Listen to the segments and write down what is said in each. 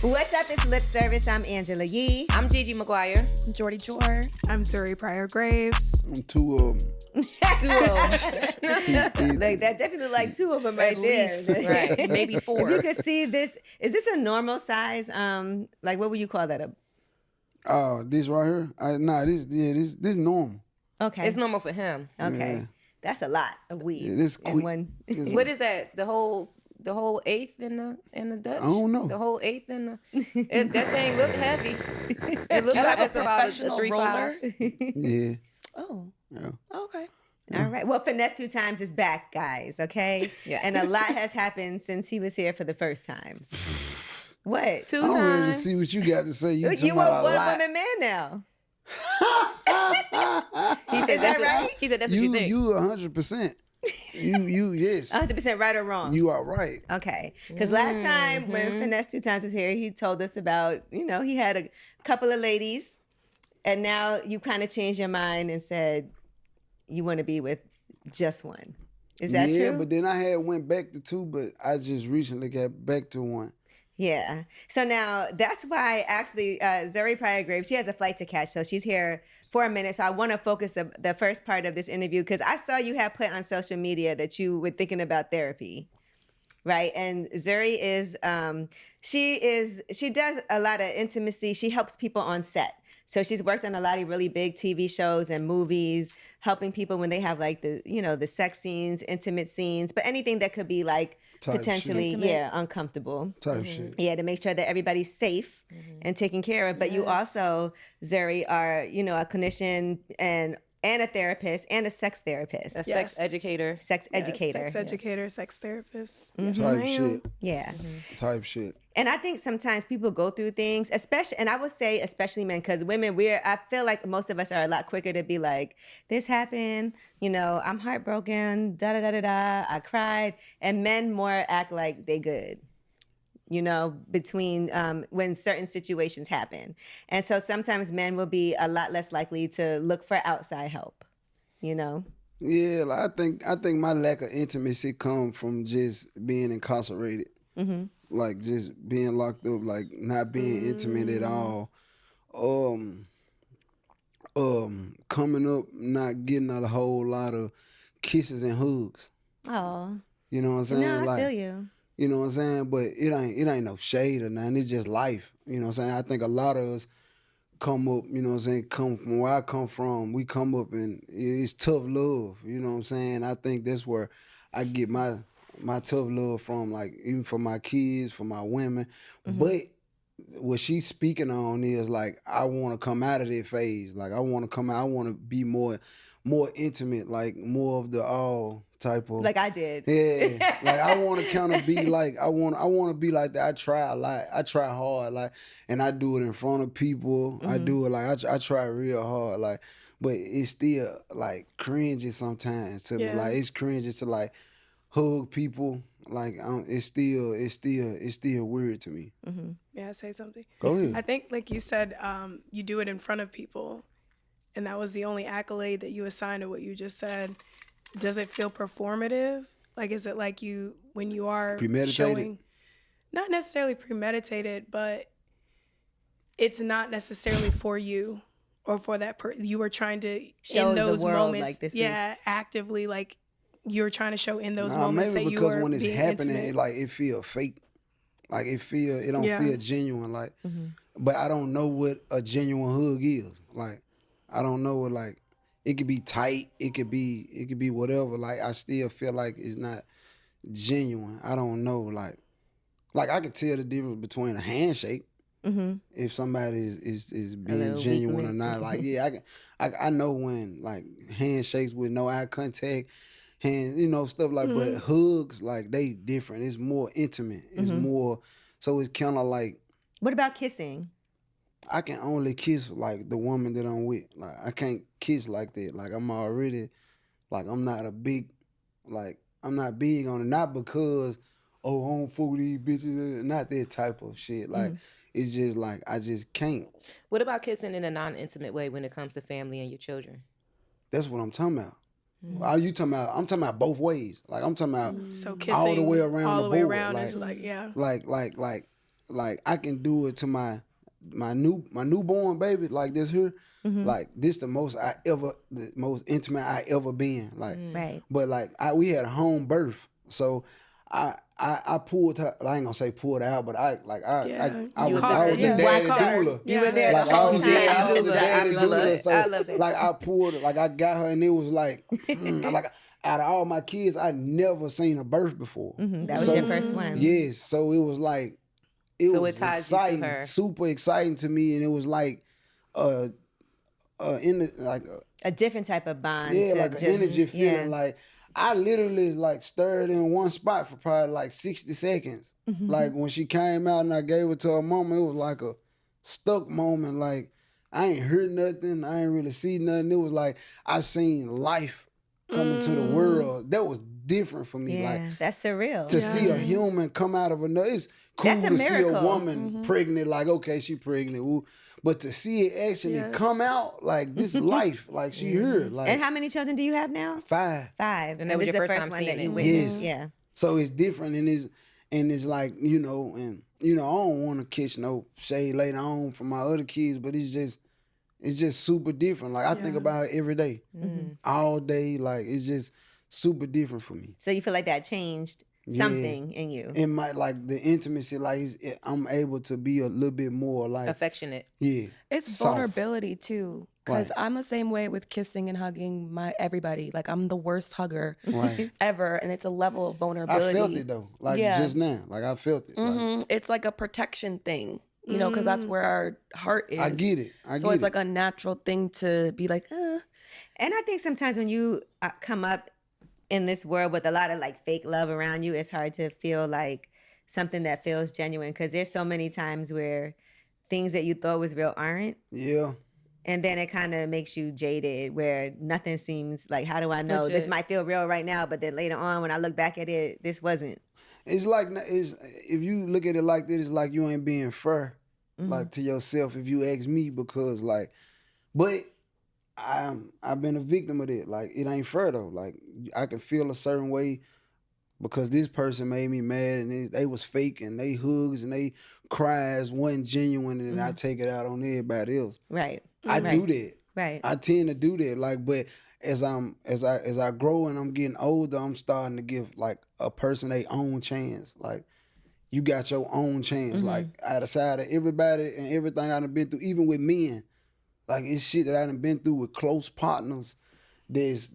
What's up? It's Lip Service. I'm Angela Yee. I'm Gigi Maguire. Jordy Jor. I'm Zuri Pryor Graves. I'm two of them. Like that definitely like two of them right there. Right, maybe four. If you could see this, is this a normal size? Like what would you call that? This right here? This normal. Okay. It's normal for him. Okay. Yeah. That's a lot of weed. Yeah, this in quick. one. What is that? The whole eighth in the Dutch? I don't know. The whole eighth in the that thing look heavy. It looks like it's about a 3.5. Yeah. Oh. Yeah. Okay. All right. Well, Finesse 2Tymes is back, guys. Okay. Yeah. And a lot has happened since he was here for the first time. What? 2 I'm ready to times. see what you got to say. You You about a a lot. one-woman man now. He said Is that right? He said that's what you think. You 100%. You yes. 100% right or wrong? You are right. Okay. Because last time when Finesse 2Tymes was here, he told us about, he had a couple of ladies, and now you kind of changed your mind and said you want to be with just one. Is that true? Yeah, but then I went back to two, but I just recently got back to one. Yeah. So now that's why actually Zuri Pryor Graves, she has a flight to catch. So she's here for a minute. So I want to focus the first part of this interview because I saw you have put on social media that you were thinking about therapy. Right. And Zuri is, she does a lot of intimacy. She helps people on set. So she's worked on a lot of really big TV shows and movies, helping people when they have like the sex scenes, intimate scenes, but anything that could be like Type potentially, shit. uncomfortable. Type shit. Yeah, to make sure that everybody's safe and taken care of. But you also, Zuri, are, a clinician and a therapist and a sex therapist. A sex educator. Sex educator. Sex educator, sex therapist. Type shit. Yeah. Type shit. And I think sometimes people go through things, and I would say especially men, because women, I feel like most of us are a lot quicker to be like, this happened, I'm heartbroken, da-da-da-da-da, I cried. And men more act like they good, between when certain situations happen. And so sometimes men will be a lot less likely to look for outside help, Yeah, like I think my lack of intimacy come from just being incarcerated. Mm-hmm. Like just being locked up, like not being intimate at all. Coming up, not getting a whole lot of kisses and hugs. Oh. You know what I'm saying? No, I like, feel you. You know what I'm saying? But it ain't no shade or nothing. It's just life. You know what I'm saying? I think a lot of us come up, you know what I'm saying, come from where I come from. We come up and it's tough love. You know what I'm saying? I think that's where I get my tough love from, like even for my kids, for my women. But what she's speaking on is like, I want to come out of that phase. Like I want to come out, I want to be more intimate, like more of the all type of. Like I did. Yeah, like I want to kind of be like, I want to be like that. I try a lot. I try hard, like, and I do it in front of people. I do it like, I try real hard, like, but it's still like cringy sometimes to me. Like it's cringy to like hug people. Like it's still weird to me. Mm-hmm. May I say something? Go ahead. I think, like you said, you do it in front of people, and that was the only accolade that you assigned to what you just said. Does it feel performative? Like, is it like when you are showing, not necessarily premeditated, but it's not necessarily for you or for that person. You were trying to show in those the world moments, like this actively, like you're trying to show in those moments maybe that because you were when it's being happening, intimate. it feel fake. Like it don't feel genuine. Like, but I don't know what a genuine hug is. Like, I don't know what, like, it could be tight. It could be whatever. Like, I still feel like it's not genuine. I don't know. Like I could tell the difference between a handshake. If somebody is being genuine or not. Like, yeah, I know when like handshakes with no eye contact, hands, stuff like. But hugs, like, they different. It's more intimate. It's more. So it's kind of like. What about kissing? I can only kiss like the woman that I'm with. Like I can't kiss like that. Like I'm already, like I'm not big on it. Not because, I don't fuck with these bitches. Not that type of shit. Like it's just like I just can't. What about kissing in a non-intimate way when it comes to family and your children? That's what I'm talking about. Are you talking about? I'm talking about both ways. Like I'm talking about So kissing all the way around all the the way board. around like, is like, like like I can do it to my newborn baby, like this here. Like this the most intimate I ever been. Like, right. But like we had a home birth, so I pulled her. I ain't gonna say pulled her out, but I was the daddy doula. You were there like the whole time. I was the daddy doula. So I love that. like I pulled it, like I got her, and it was like like out of all my kids, I never seen a birth before. That was your first one. Yes, so it was like it was exciting, super exciting to me, and it was like a different type of bond. Yeah, like an energy feeling. Yeah. Like I literally like stirred in one spot for probably like 60 seconds. Like when she came out and I gave it to her mama, it was like a stuck moment. Like I ain't heard nothing, I ain't really see nothing. It was like I seen life come into the world. That was different for me. Yeah, like that's surreal. To see a human come out of another, it's cool that's to see a woman pregnant. Like okay, she pregnant. Ooh. But to see it actually come out, like this life, like she heard. Like, and how many children do you have now? 5. 5. And that was your first time one seeing that you it. witnessed. Yeah. So it's different, and it's like I don't want to catch no shade later on from my other kids, but it's just super different. Like I think about it every day, all day. Like it's just super different for me. So you feel like that changed something in you? In my like the intimacy, like I'm able to be a little bit more like affectionate. Yeah, it's soft. Vulnerability too. Because I'm the same way with kissing and hugging everybody. Like I'm the worst hugger ever, and it's a level of vulnerability. I felt it though, like just now. Like I felt it. Like, it's like a protection thing, you know, because that's where our heart is. I get it. So it's like a natural thing to be like, And I think sometimes when you come up in this world with a lot of like fake love around you, it's hard to feel like something that feels genuine, because there's so many times where things that you thought was real aren't. Yeah. And then it kind of makes you jaded, where nothing seems like, how do I know? This might feel real right now, but then later on when I look back at it, this wasn't. It's like, if you look at it like this, it's like you ain't being fair, like to yourself, if you ask me, because like, but I've been a victim of it. Like it ain't fair though. Like I can feel a certain way because this person made me mad, and they was fake, and they hugs and they cries wasn't genuine, and then I take it out on everybody else. Right. I do that. Right. I tend to do that. Like, but as I grow and I'm getting older, I'm starting to give like a person their own chance. Like, you got your own chance. Like outside of everybody and everything I done been through, even with men, like it's shit that I done been through with close partners. There's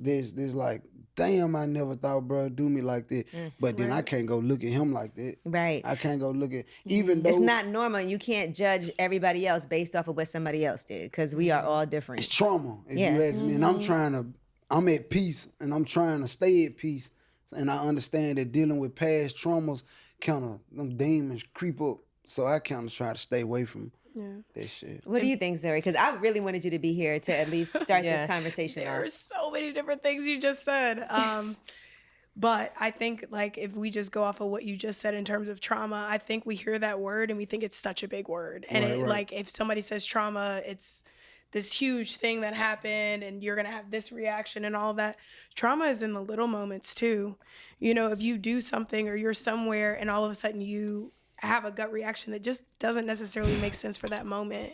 like, damn, I never thought bro do me like that. But then I can't go look at him like that. Right. I can't go look at, even though it's not normal. You can't judge everybody else based off of what somebody else did, because we are all different. It's trauma, if you ask me. And I'm at peace, and I'm trying to stay at peace. And I understand that dealing with past traumas, them demons creep up. So I kind of try to stay away from that shit. What do you think, Zoe? Because I really wanted you to be here to at least start this conversation. There are so many different things you just said. But I think like if we just go off of what you just said in terms of trauma, I think we hear that word and we think it's such a big word. And like if somebody says trauma, it's this huge thing that happened and you're going to have this reaction and all of that. Trauma is in the little moments too. You know, if you do something or you're somewhere and all of a sudden you have a gut reaction that just doesn't necessarily make sense for that moment.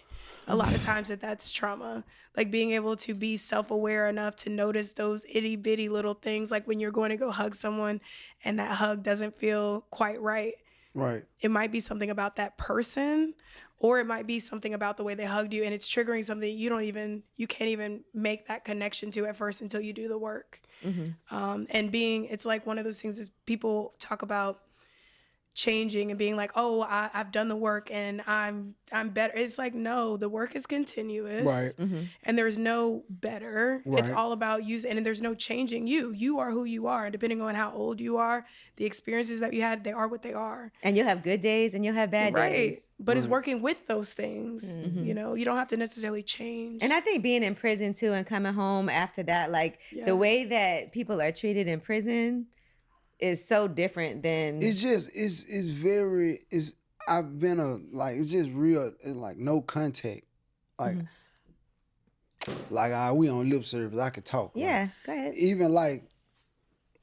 A lot of times that's trauma. Like being able to be self-aware enough to notice those itty bitty little things, like when you're going to go hug someone and that hug doesn't feel quite right. Right. It might be something about that person, or it might be something about the way they hugged you, and it's triggering something you can't even make that connection to at first until you do the work. And it's like one of those things is people talk about changing and being like, oh, I've done the work and I'm better. It's like, no, the work is continuous. Right. And there's no better. Right. It's all about you, and there's no changing you. You are who you are. And depending on how old you are, the experiences that you had, they are what they are. And you'll have good days and you'll have bad days. But it's working with those things. You know, you don't have to necessarily change. And I think being in prison too and coming home after that, like the way that people are treated in prison is so different than it's just real. It's like no contact, like we on lip service. I could talk. Yeah, like, go ahead. Even like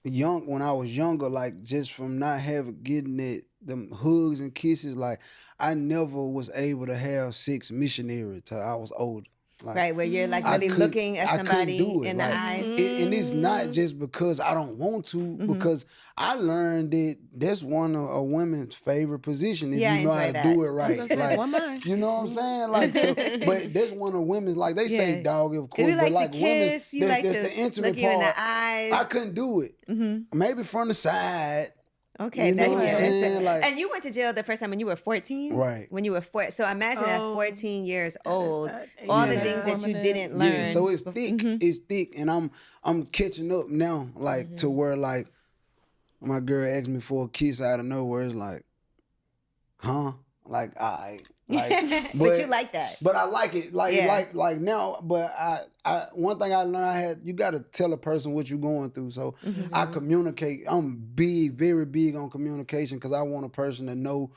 when I was younger, like just from not getting it them hugs and kisses, like I never was able to have sex missionary till I was older. Like, right, where you're like really looking at somebody in the eyes. And it's not just because I don't want to, because I learned that that's one of a woman's favorite position if you know how to do it right. Like, you know what I'm saying? Like, so, but that's one of women's, like they say dog, of course, but like kiss, women, like that's the intimate look you in part. the eyes. I couldn't do it. Maybe from the side. Okay, you know what I'm saying? Like, and you went to jail the first time when you were 14? Right. When you were 4. So imagine at 14 years old, all the things that you didn't learn. Yeah, so it's thick. It's thick. And I'm catching up now, like, to where, like, my girl asked me for a kiss out of nowhere. It's like, huh? Like, all right. Like, but you like that. But I like it. Like now, but I one thing I learned, you got to tell a person what you're going through. So I communicate. I'm very big on communication because I want a person to know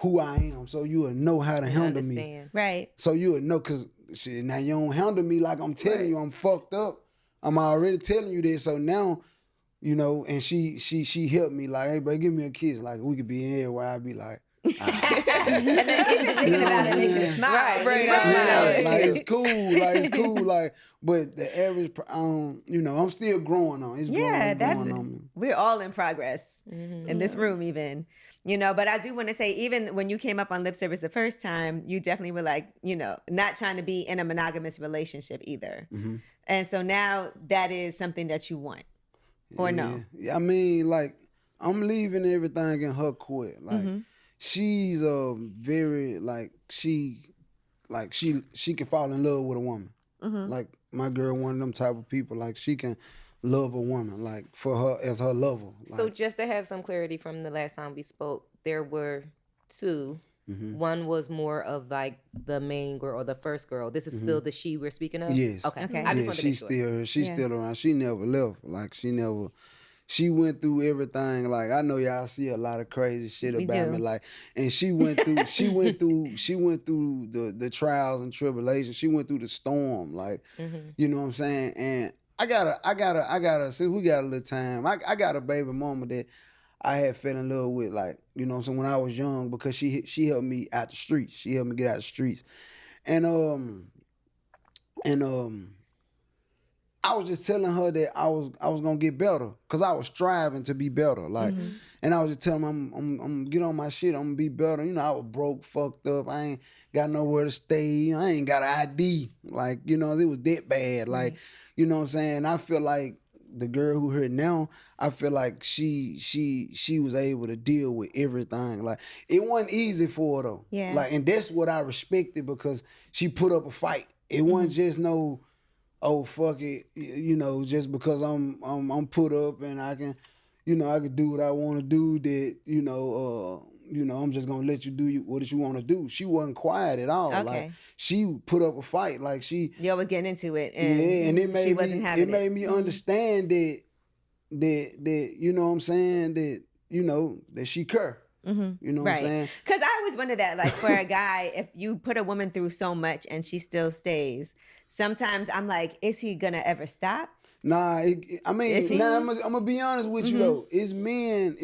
who I am. So you will know how to handle me. Right. So you will know, because now you don't handle me like I'm telling you I'm fucked up. I'm already telling you this. So now, you know, and she helped me like, hey, bro, give me a kiss. Like, we could be in here where I'd be like, and then even thinking about it, making it smile. Right. Like, it's cool. Like, but the average, you know, I'm still growing on. It's growing on me. We're all in progress in this room, even. You know, but I do want to say, even when you came up on lip service the first time, you definitely were like, you know, not trying to be in a monogamous relationship either. And so now that is something that you want, or no? Yeah, I mean, like, I'm leaving everything in her court. Like, she's very, like, she can fall in love with a woman. Like, my girl, one of them type of people, like, she can love a woman, like, for her as her lover. Like, so just to have some clarity from the last time we spoke, there were two. One was more of like the main girl or the first girl. This is still the she we're speaking of? Yes. Okay. I just want to make sure. She's still around. She never left. Like, she went through everything. Like, I know y'all see a lot of crazy shit about me. Like, and she went through the trials and tribulations. She went through the storm. Like, you know what I'm saying? And I gotta, since we got a little time, I got a baby mama that I had fell in love with, like, you know what I'm saying, when I was young, because she helped me out the streets. She helped me get out the streets. And I was just telling her that I was gonna get better, because I was striving to be better. Like, and I was just telling her, I'm gonna get on my shit, I'm gonna be better. You know, I was broke, fucked up, I ain't got nowhere to stay, I ain't got an ID. Like, you know, it was that bad. Like, you know what I'm saying? I feel like the girl who here now, I feel like she was able to deal with everything. Like, it wasn't easy for her though. Yeah. Like, and that's what I respected, because she put up a fight. It wasn't just no, oh, fuck it, you know, just because I'm put up and I can, you know, I can do what I want to do, that, you know, I'm just gonna let you do what you want to do. She wasn't quiet at all. Okay. Like, she put up a fight. Like, you always getting into it, and and it made she wasn't having it. It made me understand that you know what I'm saying, that, you know, that she care. You know what I'm saying? Because I always wonder that, like, for a guy, if you put a woman through so much and she still stays, sometimes I'm like, is he gonna ever stop? Nah, I'm gonna be honest with you though. It's men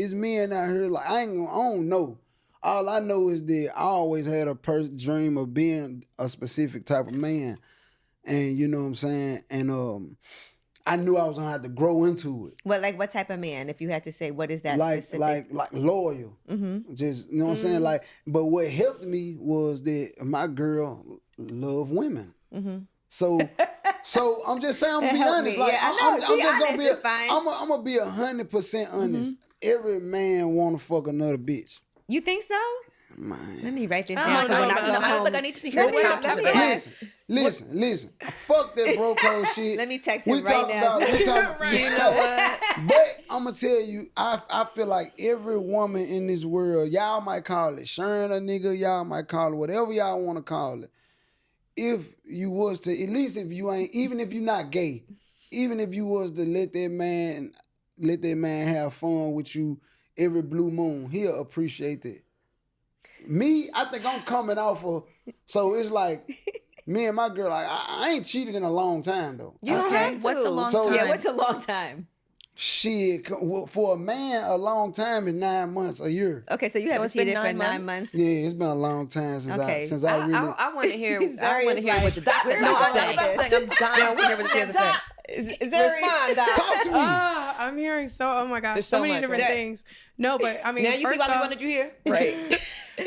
out here, like, I don't know. All I know is that I always had a dream of being a specific type of man, and you know what I'm saying. And I knew I was gonna have to grow into it. Well, like, what type of man? If you had to say, what is that specific? Like loyal. Just, you know what I'm saying. Like, but what helped me was that my girl loved women. So I'm just saying, I'm gonna be honest. Like, I'm gonna be 100% honest. Every man wanna fuck another bitch. You think so? Man. Let me write this down. I was like, I need to hear the Listen. Fuck that bro code shit. Let me text him right now. You know what? But I'm gonna tell you, I feel like every woman in this world, y'all might call it sharing a nigga, y'all might call it whatever y'all want to call it. If you was to, at least if you ain't, even if you're not gay, even if you was to let that man have fun with you every blue moon, he'll appreciate that. Me, I think I'm coming off of, so it's like, me and my girl, like, I ain't cheated in a long time though. You don't have to. What's a long time? Yeah, what's a long time? Shit, for a man, a long time is 9 months, a year. Okay, so you haven't cheated for 9 months? Yeah, it's been a long time since I really. I want to hear. I want to hear what the doctor No, got to say. I'm dying to hear what she has to say. Respond, doc. Talk to me. I'm hearing oh my gosh, so many different things. No, but I mean, Now you see why we wanted you here, right?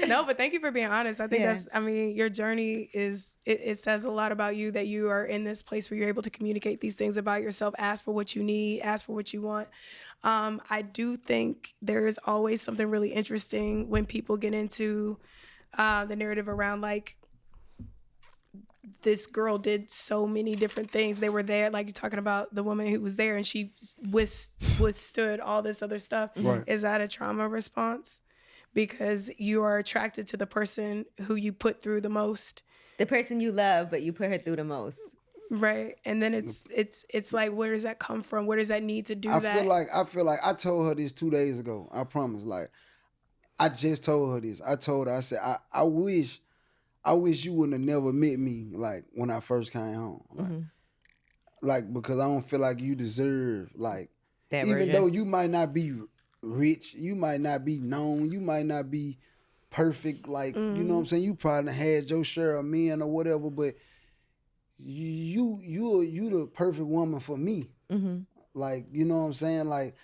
No, but thank you for being honest. I think your journey it says a lot about you that you are in this place where you're able to communicate these things about yourself, ask for what you need, ask for what you want. I do think there is always something really interesting when people get into the narrative around like, this girl did so many different things. They were there, like you're talking about the woman who was there and she withstood all this other stuff. Right. Is that a trauma response? Because you are attracted to the person who you put through the most. The person you love, but you put her through the most. Right. And then it's like, where does that come from? Where does that need to do that? I feel like I told her this 2 days ago. I promise. Like, I just told her this. I told her, I said, I wish you wouldn't have never met me, like, when I first came home. Like, like, because I don't feel like you deserve, like, that even version. though you might not be rich, you might not be known, you might not be perfect, like, you know what I'm saying? You probably had your share of men or whatever, but you the perfect woman for me. Like, you know what I'm saying? Like,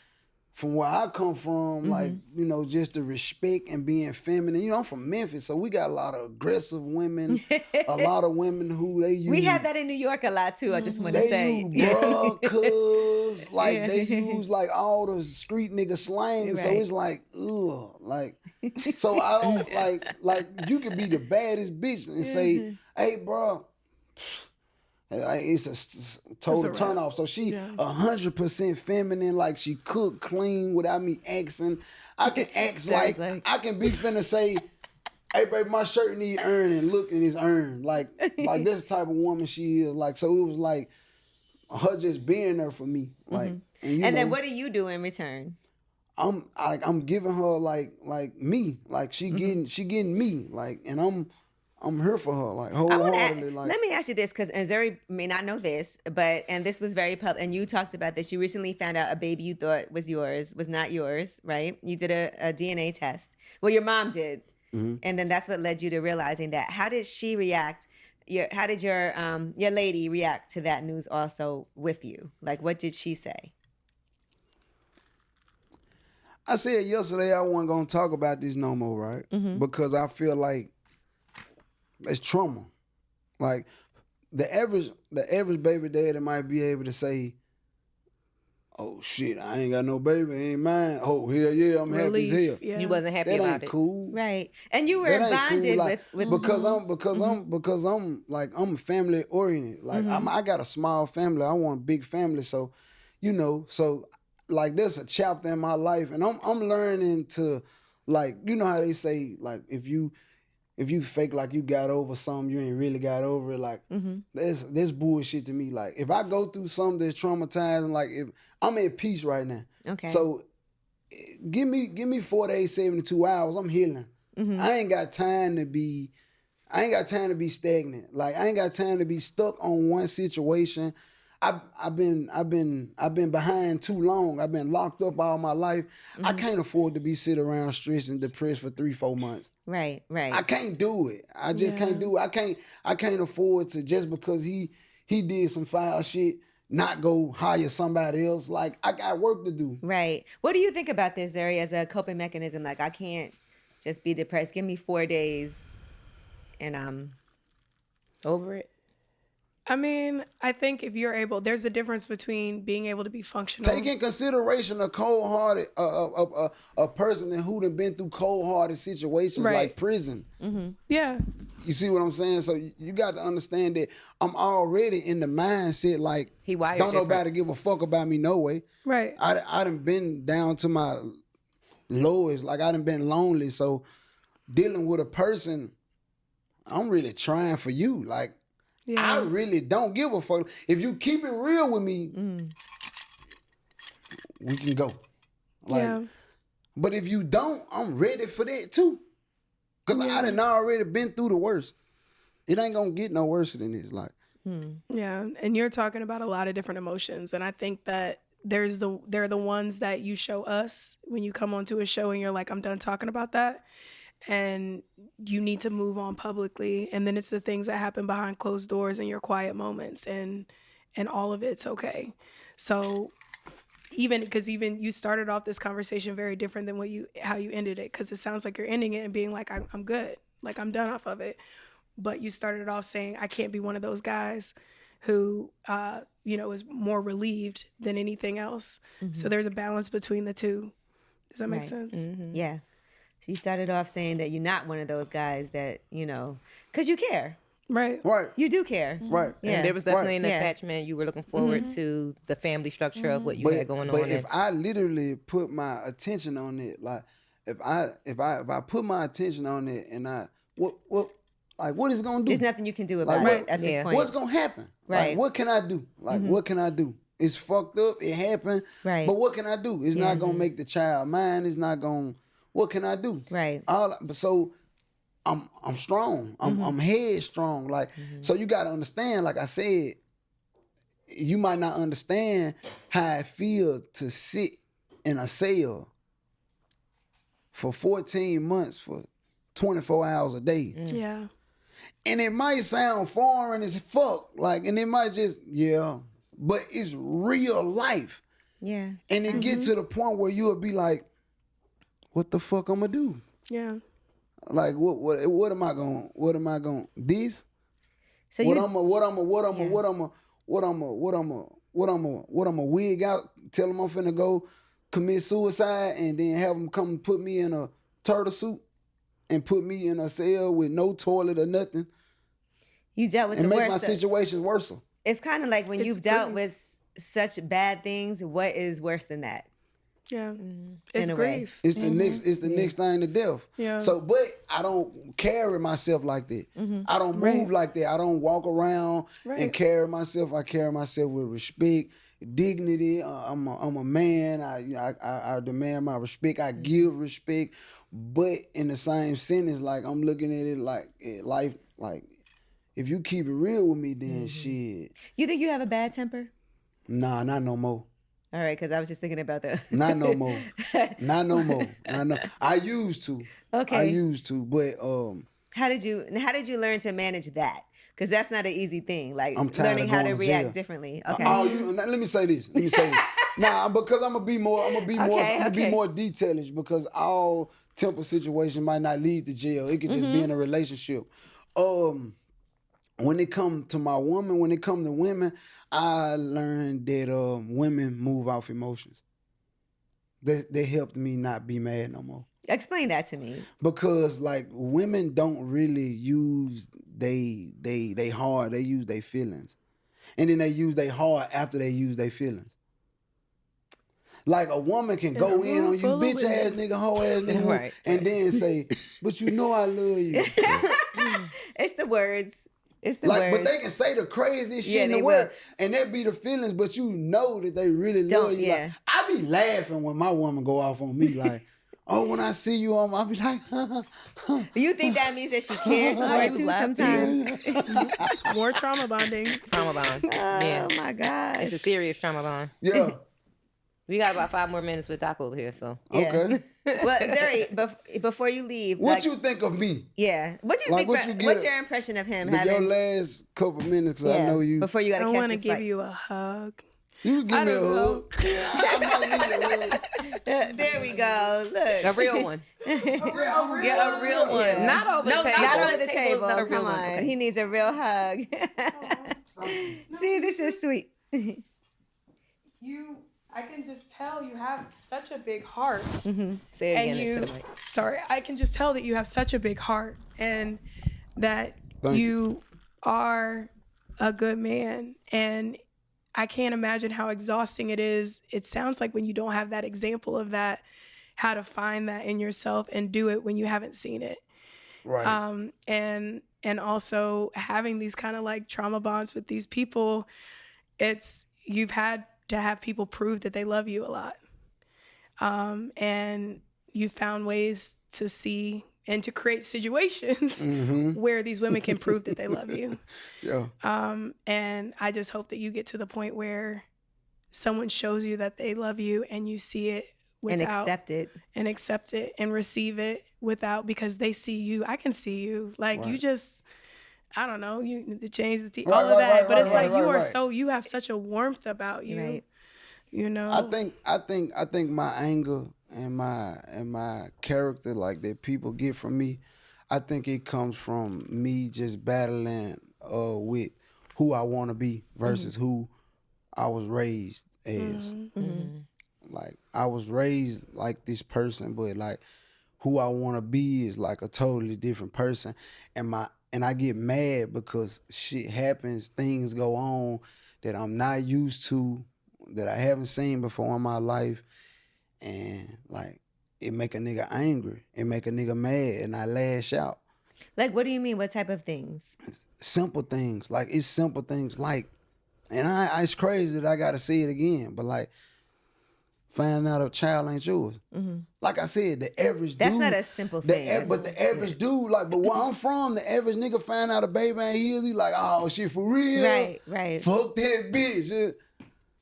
from where I come from, like, you know, just the respect and being feminine. You know, I'm from Memphis, so we got a lot of aggressive women, a lot of women who they use. We have that in New York a lot too, I just want to say. They use bruh, cuz, like, they use, like, all the street nigga slang, Right. so it's like, ugh, like, so I don't, like, you could be the baddest bitch and say, hey, bro, like, it's a total turn off. So she 100% feminine, like she cook clean without me asking. I can act like I can be finna say, hey baby, my shirt need earn and look and it's earned. Like this type of woman she is. Like, so it was like her just being there for me. Like, and then what do you do in return? I'm giving her like me. Like she getting me. Like, and I'm here for her, like, wholeheartedly. Like, let me ask you this, because Zuri may not know this, and this was very public, and you talked about this. You recently found out a baby you thought was yours was not yours, right? You did a DNA test. Well, your mom did, and then that's what led you to realizing that. How did she react? How did your lady react to that news also with you? Like, what did she say? I said yesterday I wasn't gonna talk about this no more, right? Because I feel like it's trauma. Like, the average baby daddy might be able to say, oh shit, I ain't got no baby, ain't mine. Oh, hell yeah, I'm happy as hell. Yeah. You wasn't happy That about ain't it. cool. Right. And you were That ain't bonded cool. Like, with because I'm family oriented. Like, I got a small family. I want a big family. So, you know, like, there's a chapter in my life, and I'm learning to, like, you know how they say, like, if you fake like you got over something, you ain't really got over it. Like, that's bullshit to me. Like, if I go through something that's traumatizing, like, if I'm at peace right now. Okay. So give me 4 days, 72 hours, I'm healing. I ain't got time to be stagnant. Like, I ain't got time to be stuck on one situation. I've been behind too long. I've been locked up all my life. I can't afford to be sitting around stressed and depressed for 3-4 months. Right. I can't do it. I just can't do it. I can't afford to, just because he did some foul shit, not go hire somebody else. Like, I got work to do. Right. What do you think about this, Zuri, as a coping mechanism? Like, I can't just be depressed. Give me 4 days and I'm over it. I mean, I think if you're able, there's a difference between being able to be functional. Take in consideration a cold-hearted, a person who done been through cold-hearted situations like prison. Yeah. You see what I'm saying? So you got to understand that I'm already in the mindset like, He wired don't different. nobody give a fuck about me no way. Right. I done been down to my lowest. Like, I done been lonely. So dealing with a person, I'm really trying for you. Like, I really don't give a fuck. If you keep it real with me, we can go. Like, but if you don't, I'm ready for that too. Because I done already been through the worst. It ain't gonna get no worse than this. Like, Yeah, and you're talking about a lot of different emotions, and I think that they're the ones that you show us when you come onto a show and you're like, I'm done talking about that. And you need to move on publicly. And then it's the things that happen behind closed doors and your quiet moments, and all of it's okay. So even you started off this conversation very different than how you ended it, because it sounds like you're ending it and being like, I'm good, like I'm done off of it. But you started it off saying, I can't be one of those guys who is more relieved than anything else. Mm-hmm. So there's a balance between the two. Does that make sense? Mm-hmm. Yeah. You started off saying that you're not one of those guys that, because you care. Right. You do care. Right. Yeah. And there was definitely an attachment. You were looking forward to the family structure of what you had going on. But if I literally put my attention on it, like if I put my attention on it and what is it gonna do? There's nothing you can do about it at this point. What's gonna happen? Right. Like, what can I do? Like, what can I do? It's fucked up. It happened. Right. But what can I do? It's not gonna make the child mine. It's not gonna. What can I do? Right. So I'm strong. I'm headstrong. Like, so you gotta understand, like I said, you might not understand how it feels to sit in a cell for 14 months for 24 hours a day. Yeah. And it might sound foreign as fuck, like, and it might just, but it's real life. Yeah. And it get to the point where you'll be like, what the fuck I'm gonna do? Yeah. Like, what am I going this? So what I'm a wig out, tell them I'm finna go commit suicide and then have them come put me in a turtle suit and put me in a cell with no toilet or nothing. You dealt with and the make worst my situation worse. It's kind of like when you've dealt with such bad things, what is worse than that? Yeah. It's grief. It's the next thing to death. Yeah. So, but I don't carry myself like that. I don't move like that. I don't walk around and carry myself. I carry myself with respect, dignity. I'm a man. I demand my respect. I give respect. But in the same sentence, like, I'm looking at it like life, like, if you keep it real with me, then shit. You think you have a bad temper? Nah, not no more. All right, because I was just thinking about the... Not no more. Not no more. I used to. Okay. I used to, but... How did you learn to manage that? Because that's not an easy thing. Like, I'm tired learning of how going to to react jail. differently. Okay. Let me say this. Nah, because I'm gonna be more detailish, because all temper situations might not lead to jail. It could just be in a relationship. When it come to my woman, when it come to women, I learned that women move off emotions. They helped me not be mad no more. Explain that to me. Because, like, women don't really use they heart, they use their feelings. And then they use their heart after they use their feelings. Like, a woman can go in on you, bitch ass nigga, hoe ass nigga, and then say, but you know I love you. It's the words. It's the words. But they can say the craziest shit in the world, and that be the feelings, but you know that they really love you. Yeah. Like, I be laughing when my woman go off on me, like, oh, when I see you on, I be like, You think that means that she cares more too sometimes? More trauma bonding. Trauma bond. Oh my gosh. It's a serious trauma bond. Yeah. We got about 5 more minutes with Doc over here, so. Yeah. Okay. Well, Zeri, before you leave, what you think of me? Yeah. What do you think? What's your impression of him? Your last couple minutes, because I know you. Before you got to catch this I want to give you a hug. You give me a hug. I might need a hug. There we go. Look. A real one. A real one. Yeah. Not over the table. Not over the table. Not a real Come one. on. Okay. He needs a real hug. See, this is sweet. I can just tell you have such a big heart. Mm-hmm. Say it again into the mic. Sorry, I can just tell that you have such a big heart and that you are a good man. And I can't imagine how exhausting it is. It sounds like when you don't have that example of that, how to find that in yourself and do it when you haven't seen it. Right. And also having these kind of like trauma bonds with these people, you've had to have people prove that they love you a lot. And you found ways to see and to create situations where these women can prove that they love you. Yeah. And I just hope that you get to the point where someone shows you that they love you and you see it without, and accept it and receive it without, because they see you. I can see you. Like you just, I don't know, you change the teeth, all of that. But it's like you are so, you have such a warmth about you. Right. You know. I think my anger and my character, like, that people get from me, I think it comes from me just battling with who I want to be versus who I was raised as. Like, I was raised like this person, but like who I want to be is like a totally different person. And I get mad because shit happens, things go on that I'm not used to, that I haven't seen before in my life, and like it make a nigga angry, it make a nigga mad, and I lash out. Like, what do you mean? What type of things? Simple things. Like, it's simple things like, and it's crazy that I gotta say it again, but like finding out a child ain't yours. Like I said, the average dude. That's not a simple thing. But the average dude, like, but where I'm from, the average nigga find out a baby ain't his, he like, oh shit, for real? Right. Fuck that bitch.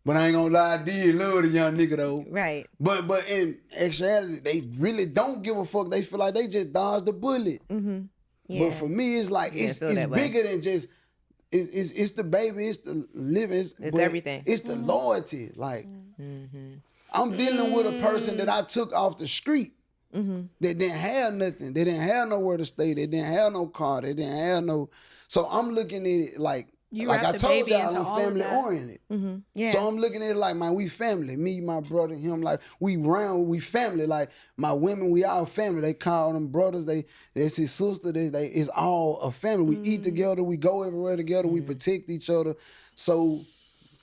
But I ain't gonna lie, I did love the young nigga though. Right. But in actuality, they really don't give a fuck. They feel like they just dodged the bullet. Yeah. But for me, it's like, it's bigger than just, it's the baby, it's the living. It's everything. It's the loyalty. Like, I'm dealing with a person that I took off the street. They didn't have nothing. They didn't have nowhere to stay. They didn't have no car. They didn't have no. So I'm looking at it like I told y'all, I'm family oriented. Yeah. So I'm looking at it like, man, we family. Me, my brother, him, like we family. Like my women, we all family. They call them brothers. That's his sister. It's all a family. We eat together. We go everywhere together. We protect each other. So,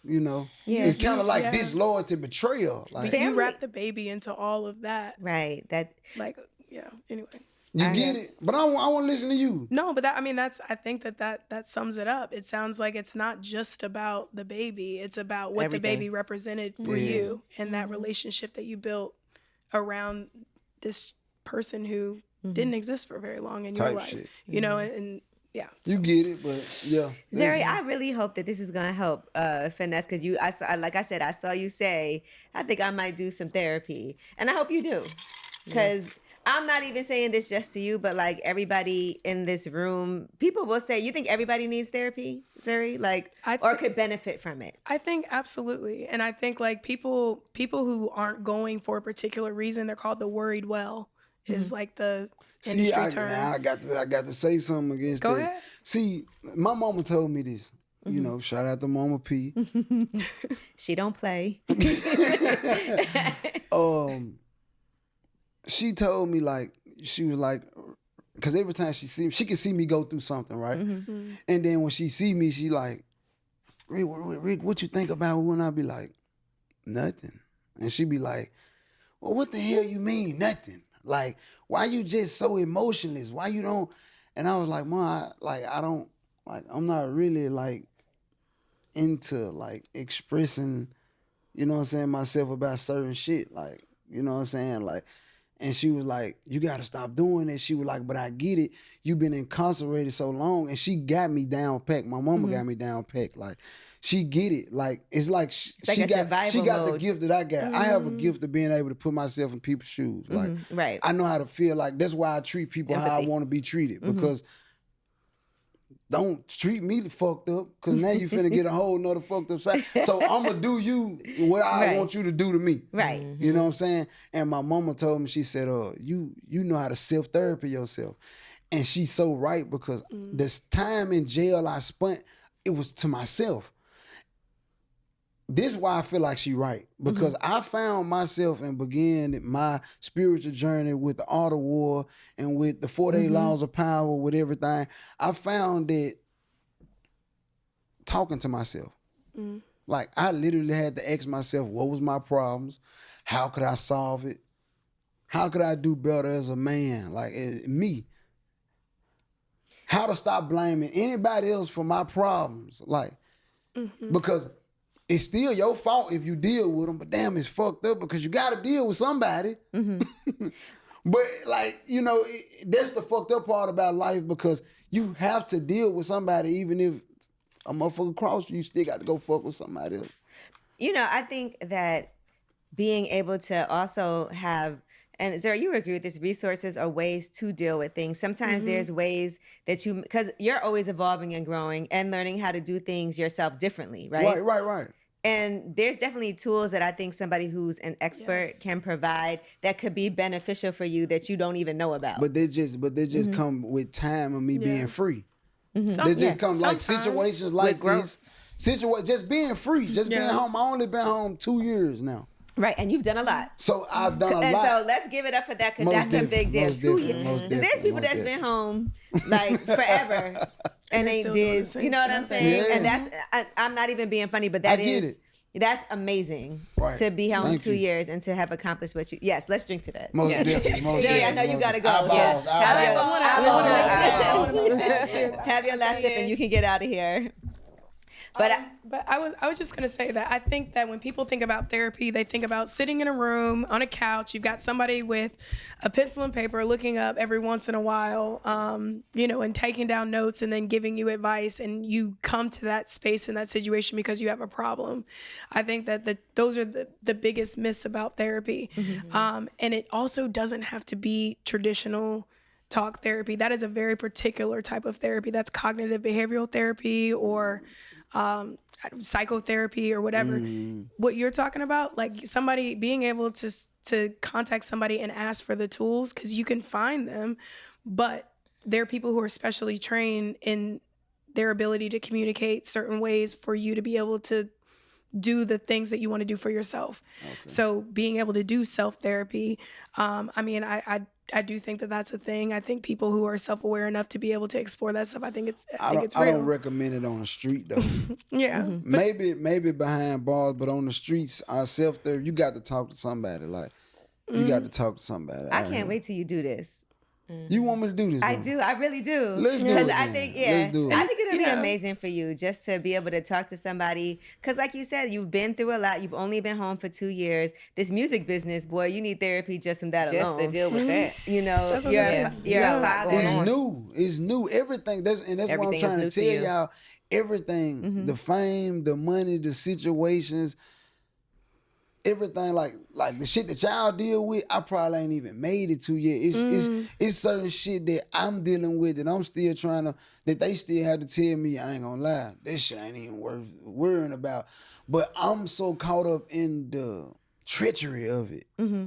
you know, it's kind of like disloyalty, betrayal. Like, you wrap the baby into all of that. Right. That. Like, anyway. You get it? But I want to listen to you. No, but I think that sums it up. It sounds like it's not just about the baby. It's about what the baby represented for you and that relationship that you built around this person who didn't exist for very long in your life. Shit. You know, and yeah. You get it, but yeah. Zeri, I really hope that this is going to help Finesse, because like I said, I saw you say, I think I might do some therapy. And I hope you do. Because I'm not even saying this just to you, but like everybody in this room, people will say, you think everybody needs therapy, Zeri? Like, or could benefit from it? I think absolutely. And I think like people who aren't going for a particular reason, they're called the worried well, is like the industry term. I got to say something against that. Go ahead. See, my mama told me this. You know, shout out to Mama P. She don't play. She told me, like, she was like, because every time she can see me go through something, right? And then when she see me, she like, Rick, what you think about when I be like, nothing. And she be like, well, what the hell you mean, nothing? Like, why you just so emotionless? Why you don't? And I was like, Mom, I'm not really like into like expressing, you know what I'm saying, myself about certain shit. Like, you know what I'm saying? Like, and she was like, you got to stop doing it. She was like, but I get it. You've been incarcerated so long. And she got me down packed. My mama got me down packed. Like, she get it. Like, it's like she got the gift that I got. I have a gift of being able to put myself in people's shoes. Like, right. I know how to feel. Like, that's why I treat people how I want to be treated. Because don't treat me fucked up, because now you finna get a whole nother fucked up side. So I'm going to do you what I want you to do to me. Right. You know what I'm saying? And my mama told me, she said, you know how to self-therapy yourself. And she's so right, because this time in jail I spent, it was to myself. This is why I feel like she right, because I found myself and began my spiritual journey with the Art of War and with the 48 Laws of Power, with everything. I found that talking to myself, like I literally had to ask myself, what was my problems? How could I solve it? How could I do better as a man? Like me. How to stop blaming anybody else for my problems. Like, because it's still your fault if you deal with them, but damn, it's fucked up because you got to deal with somebody. But like, you know, that's the fucked up part about life, because you have to deal with somebody, even if a motherfucker cross you still got to go fuck with somebody else. I think that being able to also have, and Zara, you agree with this, resources or ways to deal with things. Sometimes there's ways that because you're always evolving and growing and learning how to do things yourself differently, right? Right. And there's definitely tools that I think somebody who's an expert can provide that could be beneficial for you that you don't even know about. But they just come with time and me being free. They just come like situations like this. Just being free, just being home. I only been home 2 years now. Right, and you've done a lot. So I've done a lot. And so let's give it up for that, because that's a big deal. 2 years. There's people that's been home like forever and they did, you know what I'm saying? Yeah. And that's, I'm not even being funny, but that's amazing to be home 2 years and to have accomplished what you. Yes, let's drink to that. Most definitely. Jerry, I know you gotta go. Eyeballs. Have your last sip and you can get out of here. But I was just gonna say that I think that when people think about therapy, they think about sitting in a room on a couch. You've got somebody with a pencil and paper looking up every once in a while, and taking down notes and then giving you advice. And you come to that space in that situation because you have a problem. I think that those are the biggest myths about therapy. And it also doesn't have to be traditional talk therapy. That is a very particular type of therapy. That's cognitive behavioral therapy or psychotherapy or whatever. What you're talking about, like somebody being able to contact somebody and ask for the tools, because you can find them, but there are people who are specially trained in their ability to communicate certain ways for you to be able to do the things that you want to do for yourself. So being able to do self-therapy, I do think that that's a thing. I think people who are self-aware enough to be able to explore that stuff, I think it's real. I don't recommend it on the street though. Maybe behind bars, but on the streets, self-therapy, you got to talk to somebody. Like you got to talk to somebody. I can't wait till you do this. You want me to do this? I do. I really do. Let's do it. Because I think, I think it'll be Yeah. amazing for you just to be able to talk to somebody. Because like you said, you've been through a lot. You've only been home for 2 years. This music business, boy, you need therapy just from that alone. Just to deal with that. You know, That's what you're I'm saying. a father. It's new. Everything. That's what I'm Everything trying to is tell new to you. y'all. Everything, the fame, the money, the situations, everything like the shit that y'all deal with, I probably ain't even made it to yet. It's certain shit that I'm dealing with that I'm still trying to, that they still have to tell me, I ain't gonna lie, this shit ain't even worth worrying about. But I'm so caught up in the treachery of it.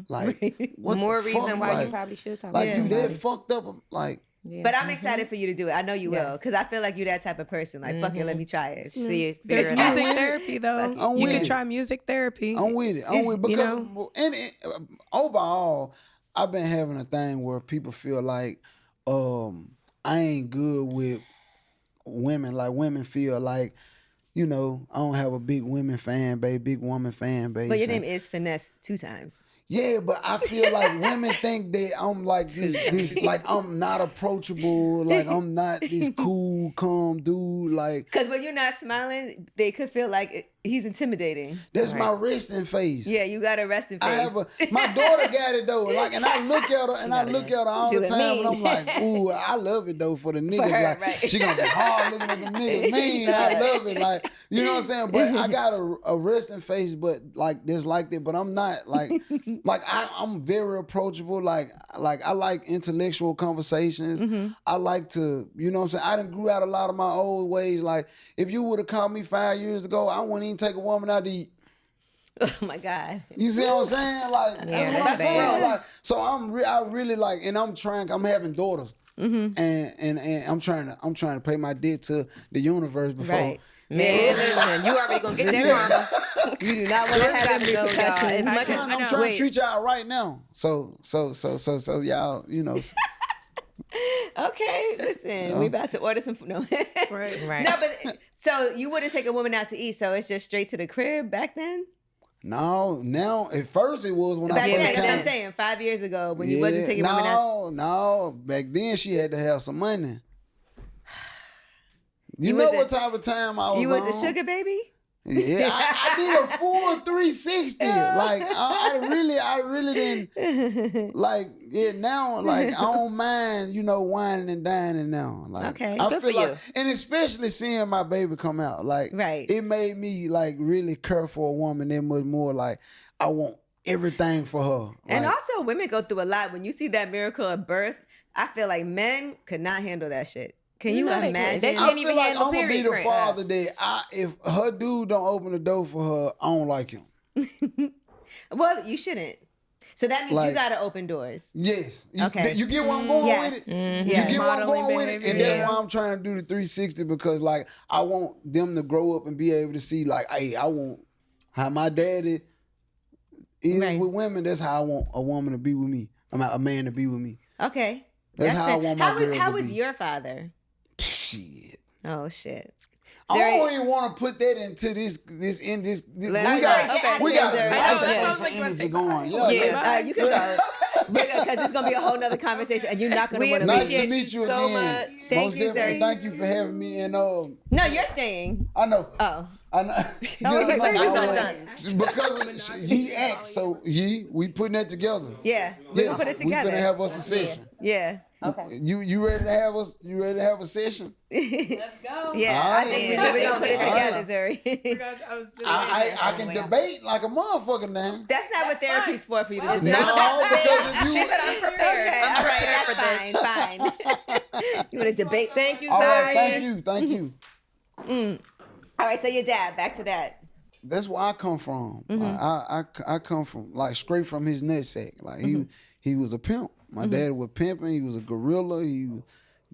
Like, what More the reason fuck? why Like, you probably should talk like to you somebody. that fucked up, like. Yeah. But I'm excited for you to do it. I know you will. Yes. Because I feel like you're that type of person. Like, fuck it, let me try it. See it. There's figure it out. music therapy though. I'm You with can it. try music therapy. I'm with it. Because overall, I've been having a thing where people feel like I ain't good with women. Like women feel like, I don't have a big women fan base, big woman fan base. But your name is Finesse 2Tymes. Yeah, but I feel like women think that I'm like this like I'm not approachable, like I'm not this cool, calm dude. Like, Because when you're not smiling, they could feel like he's intimidating. that's my resting face. Yeah, you got a resting face. I have my daughter got it though. Like, and I look at her and I look at her all She the look time, and I'm mean. like, ooh, I love it though for the niggas. her, Like, right. she gonna be hard looking at the niggas. Mean, I love it. Like, you know what I'm saying? But I got a resting face, but like this like that. But I'm not like I'm very approachable. Like I like intellectual conversations. I like to, you know what I'm saying? I done grew out a lot of my old ways. Like, if you would have called me 5 years ago, I wouldn't even take a woman out to eat. Oh my God. You see what I'm saying? Like, Yeah, that's what I'm that's saying. bad. Like, so I really like, and I'm having daughters, and I'm trying to pay my debt to the universe before. Right. Man, listen, you already gonna get that karma. You do not want to have Gotta any go, y'all. repercussions. As much as I'm trying to treat y'all right now. So y'all, Okay, listen, we about to order some food. No. Right. No, but so you wouldn't take a woman out to eat, so it's just straight to the crib back then? No, now at first it was when Back I then, first that's what I'm came. saying. 5 years ago when you wasn't taking women out. No, back then she had to have some money. You You know was what type of time I was You was on? a sugar baby? Yeah, I did a full 360. Like I really didn't like. Yeah, now like I don't mind, whining and dining now. Like, okay, I good feel for like, you. and especially seeing my baby come out, like, right. It made me like really care for a woman that much more. Like, I want everything for her. And like, also, women go through a lot. When you see that miracle of birth, I feel like men could not handle that shit. Can you imagine? They I can't feel even like handle I'm gonna be period the cramps. father that if her dude don't open the door for her, I don't like him. Well, you shouldn't. So that means you Like, gotta open doors. Yes. Okay. You get where I'm going Yes. with it? Mm-hmm. You Yes. get where I'm Modeling going with it? And behavior. that's why I'm trying to do the 360 because, like, I want them to grow up and be able to see, like, hey, I want how my daddy is Right. with women. That's how I want a woman to be with me. A man to be with me. Okay. That's how I want my girls How to was be. your father? Shit. Oh shit. I don't even want to put that into this. We got Sounds like you energy said going. Yeah, you can go. Because it's gonna be a whole nother conversation, and you're not gonna want to Nice leave. to meet you so again. much. Thank Most you, definitely. sir. Thank you for having me. And No, you're staying. I know. Oh. I know. I was like, I you're not was- done. Because he acts, so we putting that together. Yeah, we're Yes, gonna put it we together. finna have us a session. Yeah. Okay. You ready to have us? You ready to have a session? Let's go. Yeah, All I right. think we're gonna put it All together, right. Zuri. I was just I can debate like a motherfucker now. That's not what That's therapy's for you to just No, not. because if you She said, I'm prepared. Okay, I'm all right, prepared that's for this. fine. You want to debate? Thank you, all right, Zari. thank you. All right, so your dad. Back to that. That's where I come from. Like, I come from like straight from his nutsack. Like he was a pimp. My dad was pimping. He was a gorilla. He was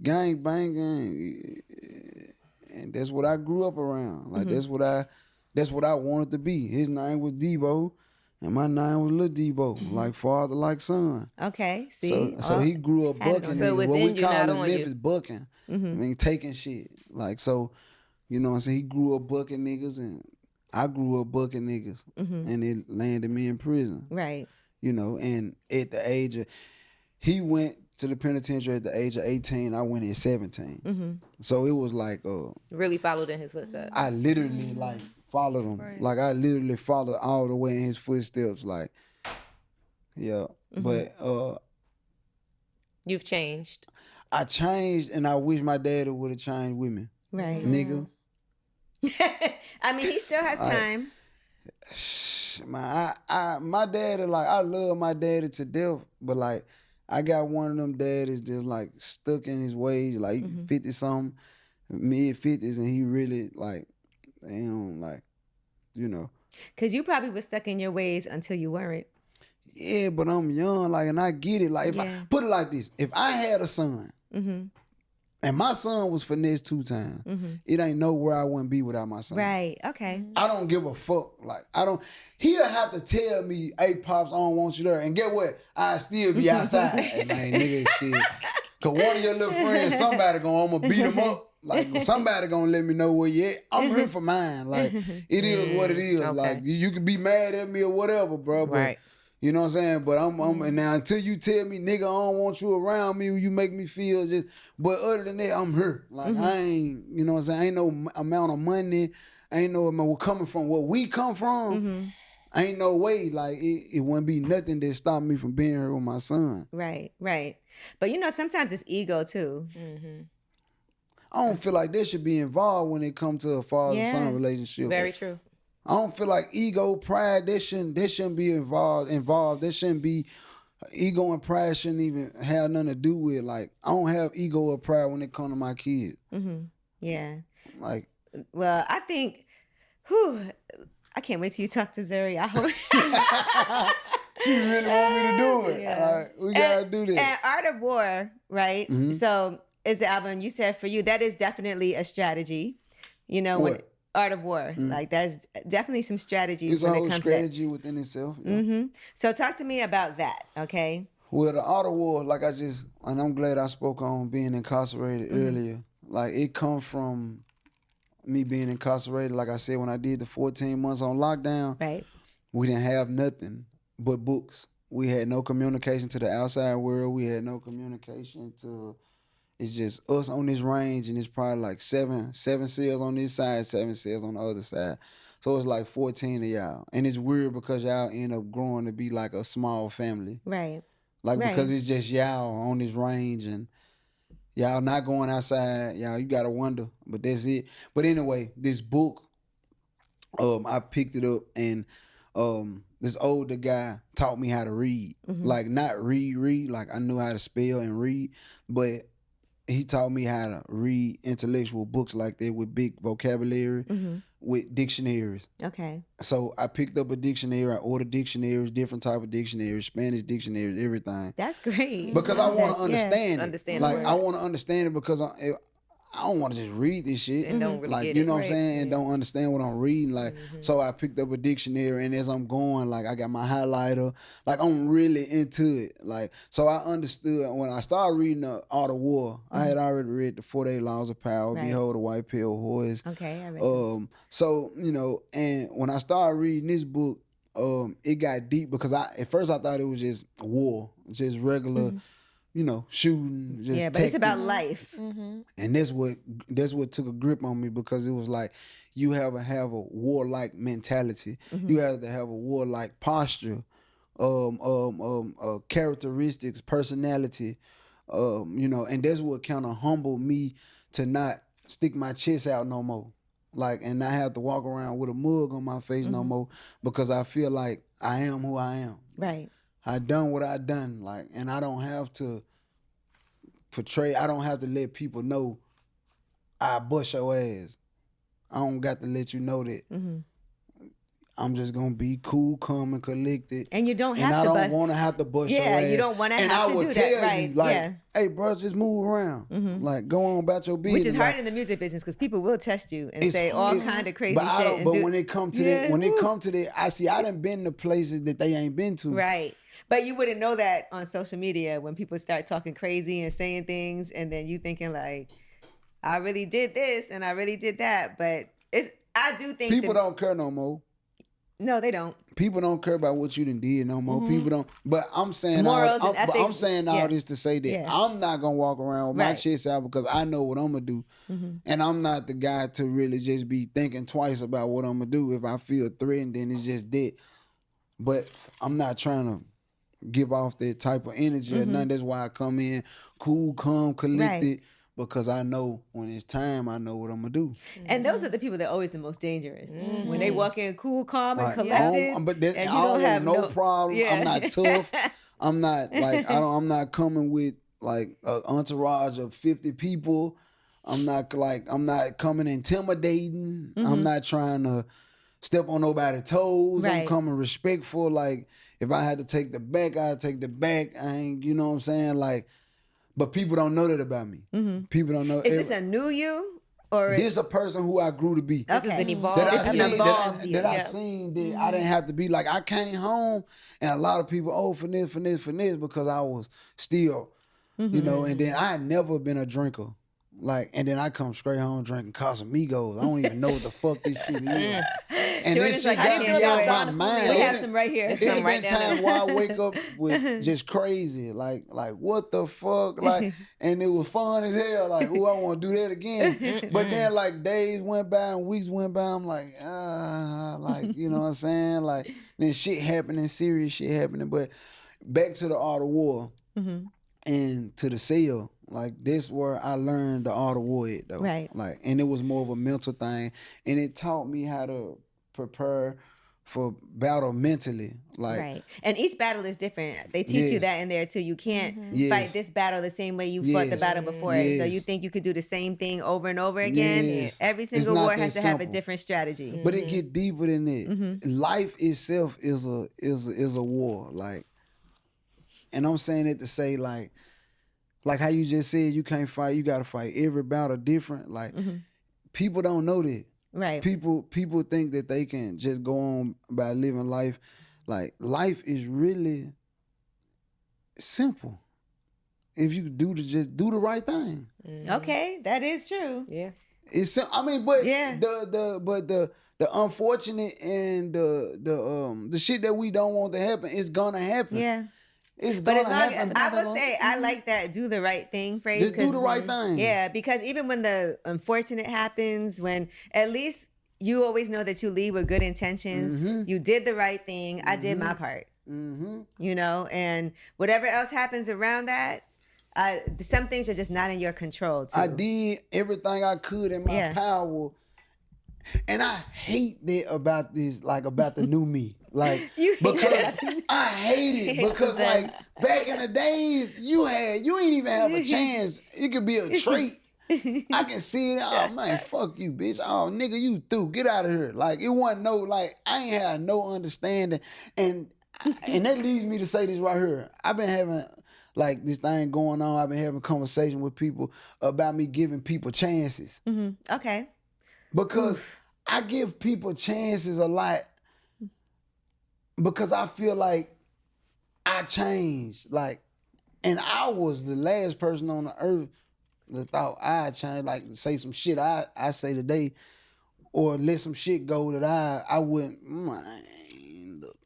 gang banging, and that's what I grew up around. Like that's what I wanted to be. His name was Debo, and my name was Lil Debo. Like father, like son. Okay, see. So he grew up bucking. So niggas. it's What in we you, call not in on you. Memphis bucking. I mean taking shit. Like so, you know what I'm saying? He grew up bucking niggas, and I grew up bucking niggas, and it landed me in prison. Right. You know, and at the age of, he went to the penitentiary at the age of 18. I went at 17. So it was like, Really followed in his footsteps. I literally like followed him. Right. Like I literally followed all the way in his footsteps. Like, yeah. But You've changed. I changed, and I wish my daddy would have changed with me, Right. nigga. I mean, he still has time. Man, my daddy, like, I love my daddy to death, but like, I got one of them daddies that's like stuck in his ways, like 50 something, mid 50s, and he really like, damn, like, you know. Because you probably was stuck in your ways until you weren't. Yeah, but I'm young, like, and I get it. Like, if I put it like this, if I had a son, and my son was Finesse 2Tymes, it ain't nowhere I wouldn't be without my son. Right. Okay. I don't give a fuck. Like, he'll have to tell me, hey, Pops, I don't want you there. And get what? I still be outside. Man, nigga, shit. Cause one of your little friends, I'm gonna beat him up. Like, somebody gonna let me know where you at. I'm here for mine. Like, it is what it is. Okay. Like, you can be mad at me or whatever, bro. But, Right. you know what I'm saying? But and now until you tell me, nigga, I don't want you around me, you make me feel just, but other than that, I'm here. Like, I ain't, you know what I'm saying? Ain't no amount of money, ain't no amount, we're coming from where we come from. Ain't no way, like, it wouldn't be nothing that stopped me from being here with my son. Right. Right. But you know, sometimes it's ego too. I don't feel like that should be involved when it comes to a father-son relationship. Very true. I don't feel like ego, pride, that shouldn't be involved. That shouldn't be, ego and pride shouldn't even have nothing to do with, like, I don't have ego or pride when it comes to my kids. Yeah. Like, Well, I think, I can't wait till you talk to Zuri. I hope. she really want me to do it. Yeah. Like, we gotta do that. And Art of War, right? So is the album you said for you, that is definitely a strategy. You know, when What? Art of War, like that's definitely some strategies It's a when it whole comes strategy within itself. Yeah. to. So talk to me about that, okay? Well, the Art of War, like and I'm glad I spoke on being incarcerated earlier. Like, it come from me being incarcerated. Like I said, when I did the 14 months on lockdown, Right. we didn't have nothing but books. We had no communication to the outside world. We had no communication to, it's just us on this range, and it's probably like seven cells on this side, 7 cells on the other side. So it's like 14 of y'all. And it's weird because y'all end up growing to be like a small family. Right. Like, Right. because it's just y'all on this range and y'all not going outside. Y'all, you got to wonder. But that's it. But anyway, this book, I picked it up and this older guy taught me how to read. Like, not read, like I knew how to spell and read, but he taught me how to read intellectual books like that with big vocabulary, with dictionaries. Okay. So I picked up a dictionary. I ordered dictionaries, different type of dictionaries, Spanish dictionaries, everything. That's great. Because I want to understand it. Understand like, the I words. want to understand it because I don't want to just read this shit. And don't really like, get you it. know what I'm Right. saying? And don't understand what I'm reading. Like, so I picked up a dictionary and as I'm going, like, I got my highlighter. Like, I'm really into it. Like, so I understood when I started reading The Art of War, I had already read the 48 Laws of Power, Right. Behold the White Pale Horse. Okay, I read those. So, you know, and when I started reading this book, it got deep because at first I thought it was just war, just regular, you know, shooting, just Yeah, but it's about tactics. life. And that's what took a grip on me because it was like you have a warlike mentality. You have to have a warlike posture, characteristics, personality, you know, and that's what kind of humbled me to not stick my chest out no more. Like, and not have to walk around with a mug on my face no more because I feel like I am who I am. Right. I done what I done, like, and I don't have to I don't have to let people know I bust your ass. I don't got to let you know that. I'm just gonna be cool, calm, and collected. And you don't And have I to don't bust. want to have to bust your Yeah, ass. you don't want to And have I to would do tell that. Right. you, like, Yeah. hey, bro, just move around. Like, go on about your business. Which is hard like, in the music business because people will test you and It's say all hard. kind of crazy but I shit. don't, And but do, when it come to Yeah, that, I done been to places that they ain't been to. Right. But you wouldn't know that on social media when people start talking crazy and saying things and then you thinking like, I really did this and I really did that. But I do think People don't care no more. No, they don't. People don't care about what you done did no more. People don't. But I'm saying Morals all, and but I'm ethics, saying all yeah. this to say that Yeah. I'm not gonna walk around with my Right. chest out because I know what I'm gonna do, and I'm not the guy to really just be thinking twice about what I'm gonna do. If I feel threatened, then it's just that. But I'm not trying to give off that type of energy or nothing. That's why I come in cool, calm, collected. Because I know when it's time, I know what I'm gonna do. And those are the people that are always the most dangerous. When they walk in cool, calm, and Like, collected. but that, and I you don't have want no problem. Yeah. I'm not tough. I'm not like I'm not coming with like an entourage of 50 people. I'm not coming intimidating. I'm not trying to step on nobody's toes. I'm Right. coming respectful. Like, if I had to take the back, I'd take the back. I ain't, you know what I'm saying? Like, but people don't know that about me. People don't know. Is this a new you? Or This is a person who I grew to be. This is an evolved. That I This is seen, evolved that, you. that I Yeah. seen that I didn't have to be like. I came home and a lot of people, finesse, because I was still, you know. And then I had never been a drinker, like. And then I come straight home drinking Casamigos. I don't even know what the fuck this shit is. And Jordan's this like, shit I got can't me do out it. my mind. We have some right here. It's some been right down times where I wake up with just crazy, like what the fuck, like, and it was fun as hell, like, oh, I want to do that again. But then like days went by and weeks went by, I'm like, like, you know what I'm saying, like, then shit happening, serious shit happening. But back to the Art of War and to the cell. Like, this where I learned the Art of War at, though. Right. Like, and it was more of a mental thing, and it taught me how to prepare for battle mentally. Like, Right. And each battle is different. They teach you Yes. that in there too. You can't Yes. fight this battle the same way you fought the Yes. battle before it. So Yes. you think you could do the same thing over and over again? Yes. Every It's single not war that has to have a simple. different strategy. but it get deeper than that. Life itself is a war. Like, and I'm saying it to say like how you just said, you can't fight. You got to fight every battle different. Like, people don't know that. Right. People think that they can just go on by living life. Like, life is really simple if you just do the right thing. Okay, that is true. Yeah. It's I mean, but Yeah. the unfortunate and the shit that we don't want to happen is gonna happen. Yeah. It's But gonna as long as happen. I would say, I like that "do the right thing" phrase. Just do 'cause- the right thing. Yeah, because even when the unfortunate happens, when at least you always know that you leave with good intentions. You did the right thing. I did my part. You know, and whatever else happens around that, some things are just not in your control too. I did everything I could in my power. And I hate that about this, like about the new me. Like, because I hate it because like back in the days, you ain't even have a chance. It could be a trait. I can see it. Oh man, fuck you, bitch. Oh nigga, you through. Get out of here. Like it wasn't no, like I ain't had no understanding. And that leads me to say this right here. I've been having like this thing going on. I've been having conversation with people about me giving people chances. Okay. Because I give people chances a lot because I feel like I changed. Like, and I was the last person on the earth that thought I changed, like say some shit I say today or let some shit go that I wouldn't, look.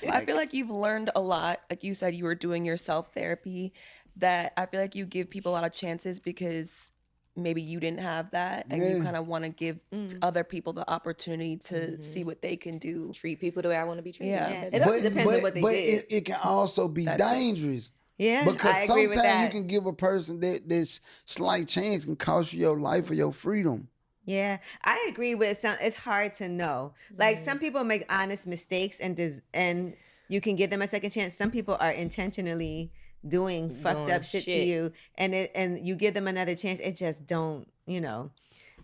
I feel like you've learned a lot. Like you said, you were doing your self-therapy, that I feel like you give people a lot of chances because maybe you didn't have that and you kind of want to give other people the opportunity to see what they can do. Treat people the way I want to be treated. Yeah. It also depends on what they did. It can also be dangerous. Yeah, because I agree with sometimes that. you can give a person that slight chance can cost you your life or your freedom. Yeah, I agree with some. It's hard to know. Like some people make honest mistakes and you can give them a second chance. Some people are intentionally doing fucked up shit to you, and you give them another chance. It just don't, you know.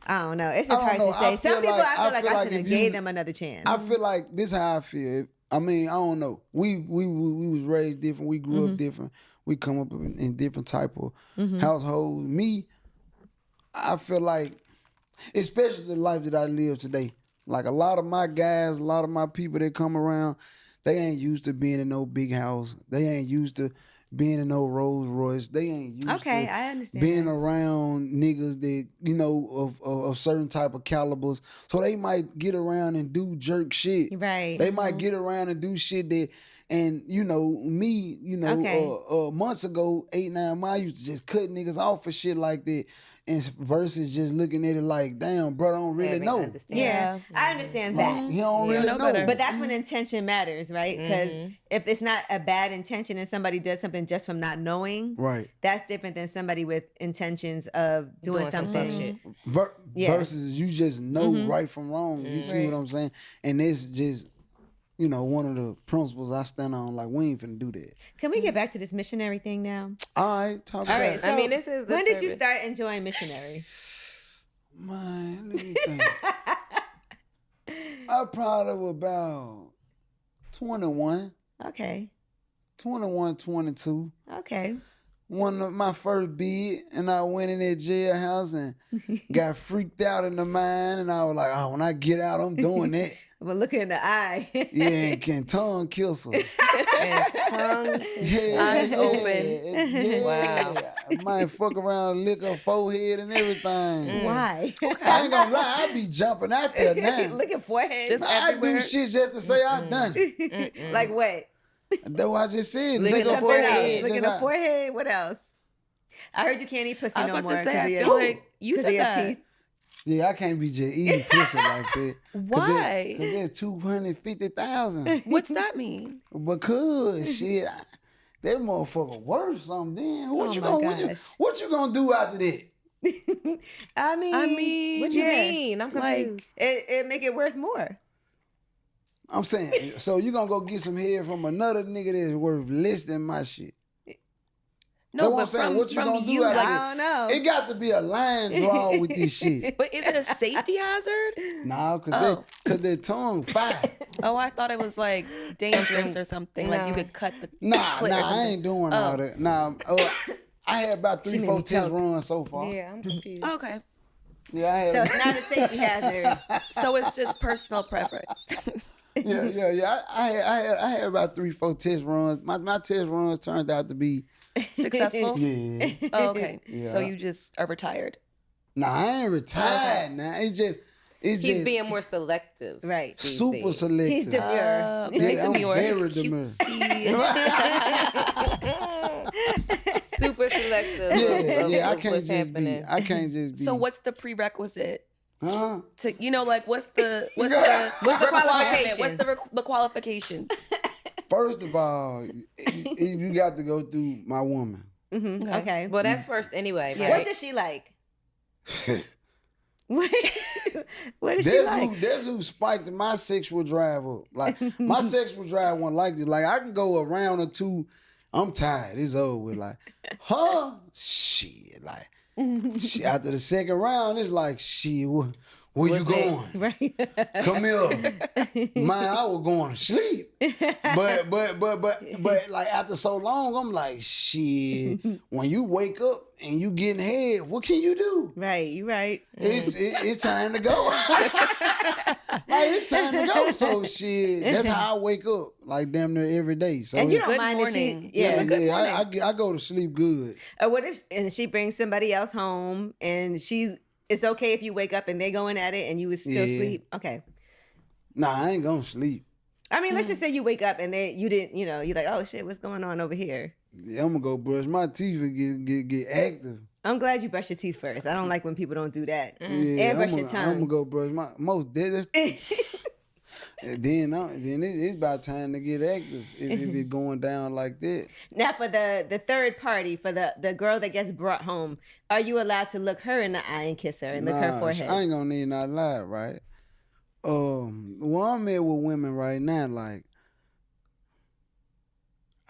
I don't know. It's just hard to say. Some people, I feel like I should have gave them another chance. I feel like this is how I feel. I mean, I don't know. We was raised different. We grew up different. We come up in different type of households. Me, I feel like, especially the life that I live today, like a lot of my guys, a lot of my people that come around, they ain't used to being in no big house. They ain't used to being in no Rolls Royce. They ain't used to I understand being that. around niggas that, you know, of certain type of calibers. So they might get around and do jerk shit. Right. They might get around and do shit that, and you know, me, you know, months ago, 8-9 months, I used to just cut niggas off for shit like that. And versus just looking at it like, damn, bro, I don't really know. Yeah, I understand that. He don't really know. But that's when intention matters, right? Because if it's not a bad intention and somebody does something just from not knowing, right, that's different than somebody with intentions of doing something. Versus you just know right from wrong. You see what I'm saying? And it's just, you know, one of the principles I stand on, like, we ain't finna do that. Can we get back to this missionary thing now? All right, talk about it. So I mean, this is when did you start enjoying missionary? Man, let me think. I probably was about 21. Okay. 21, 22. Okay. One of my first bid, and I went in that jailhouse and got freaked out in the mind, and I was like, oh, when I get out, I'm doing that. But look in the eye. Yeah, and can tongue kill some. And tongue, eyes open. Yeah. Wow. I might fuck around and lick her forehead and everything. Why? I ain't gonna lie, I be jumping out there now. Look at forehead. Just I everywhere. do shit just to say I done it. Like what? That's what I just said. Look at Something forehead. else. Look at the forehead. What else? I heard you can't eat pussy I no was more about to say, I because feel like you said your that. teeth. Yeah, I can't be just eating pussy like that. Why? Because there's 250,000. What's that mean? Because shit, that motherfucker worth something. Then what Oh you my gonna gosh. what you gonna do after that? I mean, what you mean? I'm confused. It make it worth more. I'm saying, so you gonna go get some head from another nigga that's worth less than my shit. No, That's but what I'm saying. What you from gonna do you, after like, I don't know. It got to be a line draw with this shit. but is it a safety hazard? Nah, cause their tongue fire. Oh, I thought it was like dangerous or something. Like you could cut the Nah, clit or I something. ain't doing all that. Nah, I had about She made 3-4 me test choke. runs so far. Yeah, I'm confused. Okay. Yeah, I had. So it's not a safety hazard. So it's just personal preference. Yeah. I had about 3-4 test runs. My test runs turned out to be Successful? yeah. Oh, okay. Yeah. So you just are retired. Nah, I ain't retired. Now it's He's just being more selective. Right. these super days. selective. He's demure. Very I'm demure. very demure. Super selective. Yeah, I of can't what's just happening. be. I can't just be. So what's the prerequisite? Huh? To like what's the qualifications? What's the qualifications? First of all, you got to go through my woman. Mm-hmm. Okay. Well, that's first anyway. Yeah. Right? What does she like? What is she like? That's who spiked my sexual drive up. Like my sexual drive wasn't like this. Like I can go a round or two. I'm tired. It's over with. Like, huh? Shit. Like, after the second round, it's like, shit. Where you going? Right. Come here. Man, I was going to sleep. But like after so long, I'm like, shit. When you wake up and you getting head, what can you do? Right, you right. It's time to go. Like it's time to go. So shit, that's how I wake up. Like damn near every day. So And you don't good mind morning. if she, I go to sleep good. what if she brings somebody else home and it's okay if you wake up and they going at it and you would still sleep? Okay. Nah, I ain't gonna sleep. I mean, let's just say you wake up and you didn't, you're like, oh shit, what's going on over here? Yeah, I'm gonna go brush my teeth and get active. I'm glad you brush your teeth first. I don't like when people don't do that. Yeah, And brush your tongue. I'm gonna go brush my and then it's about time to get active if it's going down like that. Now, for the third party, for the girl that gets brought home, are you allowed to look her in the eye and kiss her and lick her forehead? I ain't gonna need not lie, right? Well, I'm here with women right now, like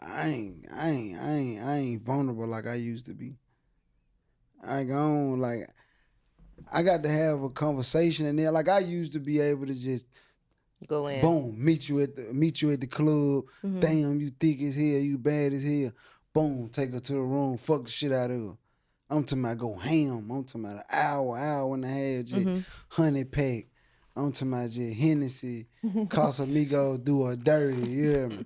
I ain't vulnerable like I used to be. I got to have a conversation in there. Like I used to be able to just go in. Boom, meet you at the club. Mm-hmm. Damn, you thick as hell, you bad as hell. Boom, take her to the room, fuck the shit out of her. I'm talking about go ham. I'm talking about an hour and a half, just honey pack. I'm talking about just Hennessy, Casamigos, do her dirty, you hear me?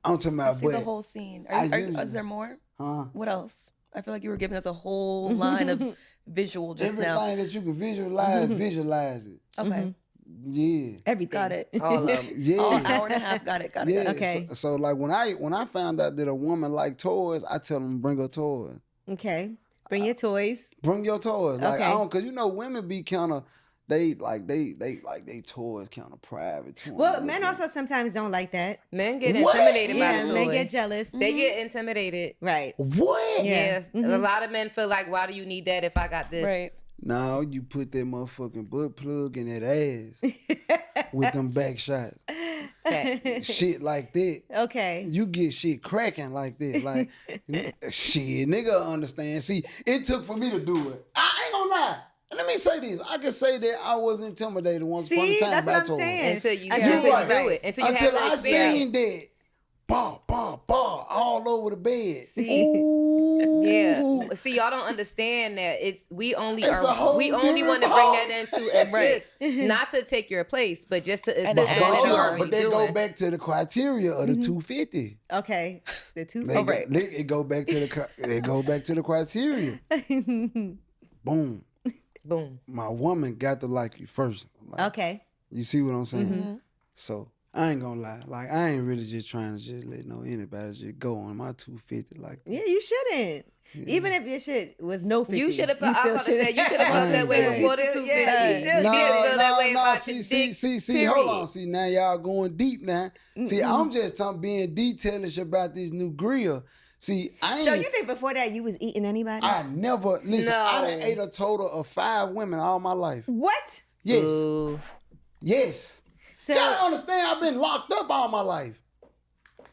I'm talking about See the whole scene. Is there more? Huh? What else? I feel like you were giving us a whole line of visual just now. Everything that you can visualize it. Okay. Yeah. Everything. Got it. All of them. Yeah. All hour and a half. Got it. Yeah. Okay. So like when I found out that a woman liked toys, I tell them bring her toys. Okay. Bring your toys. Bring your toys. Like Okay. I don't, cause women be kind of they toys kind of private too. Well, men also sometimes don't like that. Men get What? intimidated by Yeah, the toys. men get jealous. They get intimidated. Right. What? Yeah. Mhm. A lot of men feel like, why do you need that if I got this? Right. Now you put that motherfucking butt plug in that ass with them back shots. Facts. Shit like that. Okay. You get shit cracking like that. Like, shit, nigga understand. See, it took for me to do it. I ain't gonna lie. Let me say this. I can say that I was intimidated once upon a See, time that's by what I'm toys. saying. Until you Until do you- it. Until you have Until the I experience. seen that. Bah, all over the bed. See? Yeah. See, y'all don't understand that we only It's a whole want to different bring that in to assist, Right. not to take your place, but just to assist And in what you are But they doing. go back to the criteria of the 250. Okay. The two. It go back to the criteria. Boom. Boom. My woman got to like you first. Like, Okay. You see what I'm saying? Mm-hmm. So I ain't gonna lie. Like I ain't really just trying to just let anybody just go on my 250 like that. Yeah, you shouldn't. Yeah. Even if your shit was no 50. You should have felt. I still was about to say you should have felt that way Yeah. before the You still- 250. yeah, you still You should have felt that way about your dick. See, hold on. See, now y'all going deep now. See, I'm just being detailish about this new grill. See, I ain't. So you think before that you was eating anybody? I never, listen, No. I done ate a total of 5 women all my life. What? Yes. Ooh. Yes. So You gotta understand, I've been locked up all my life.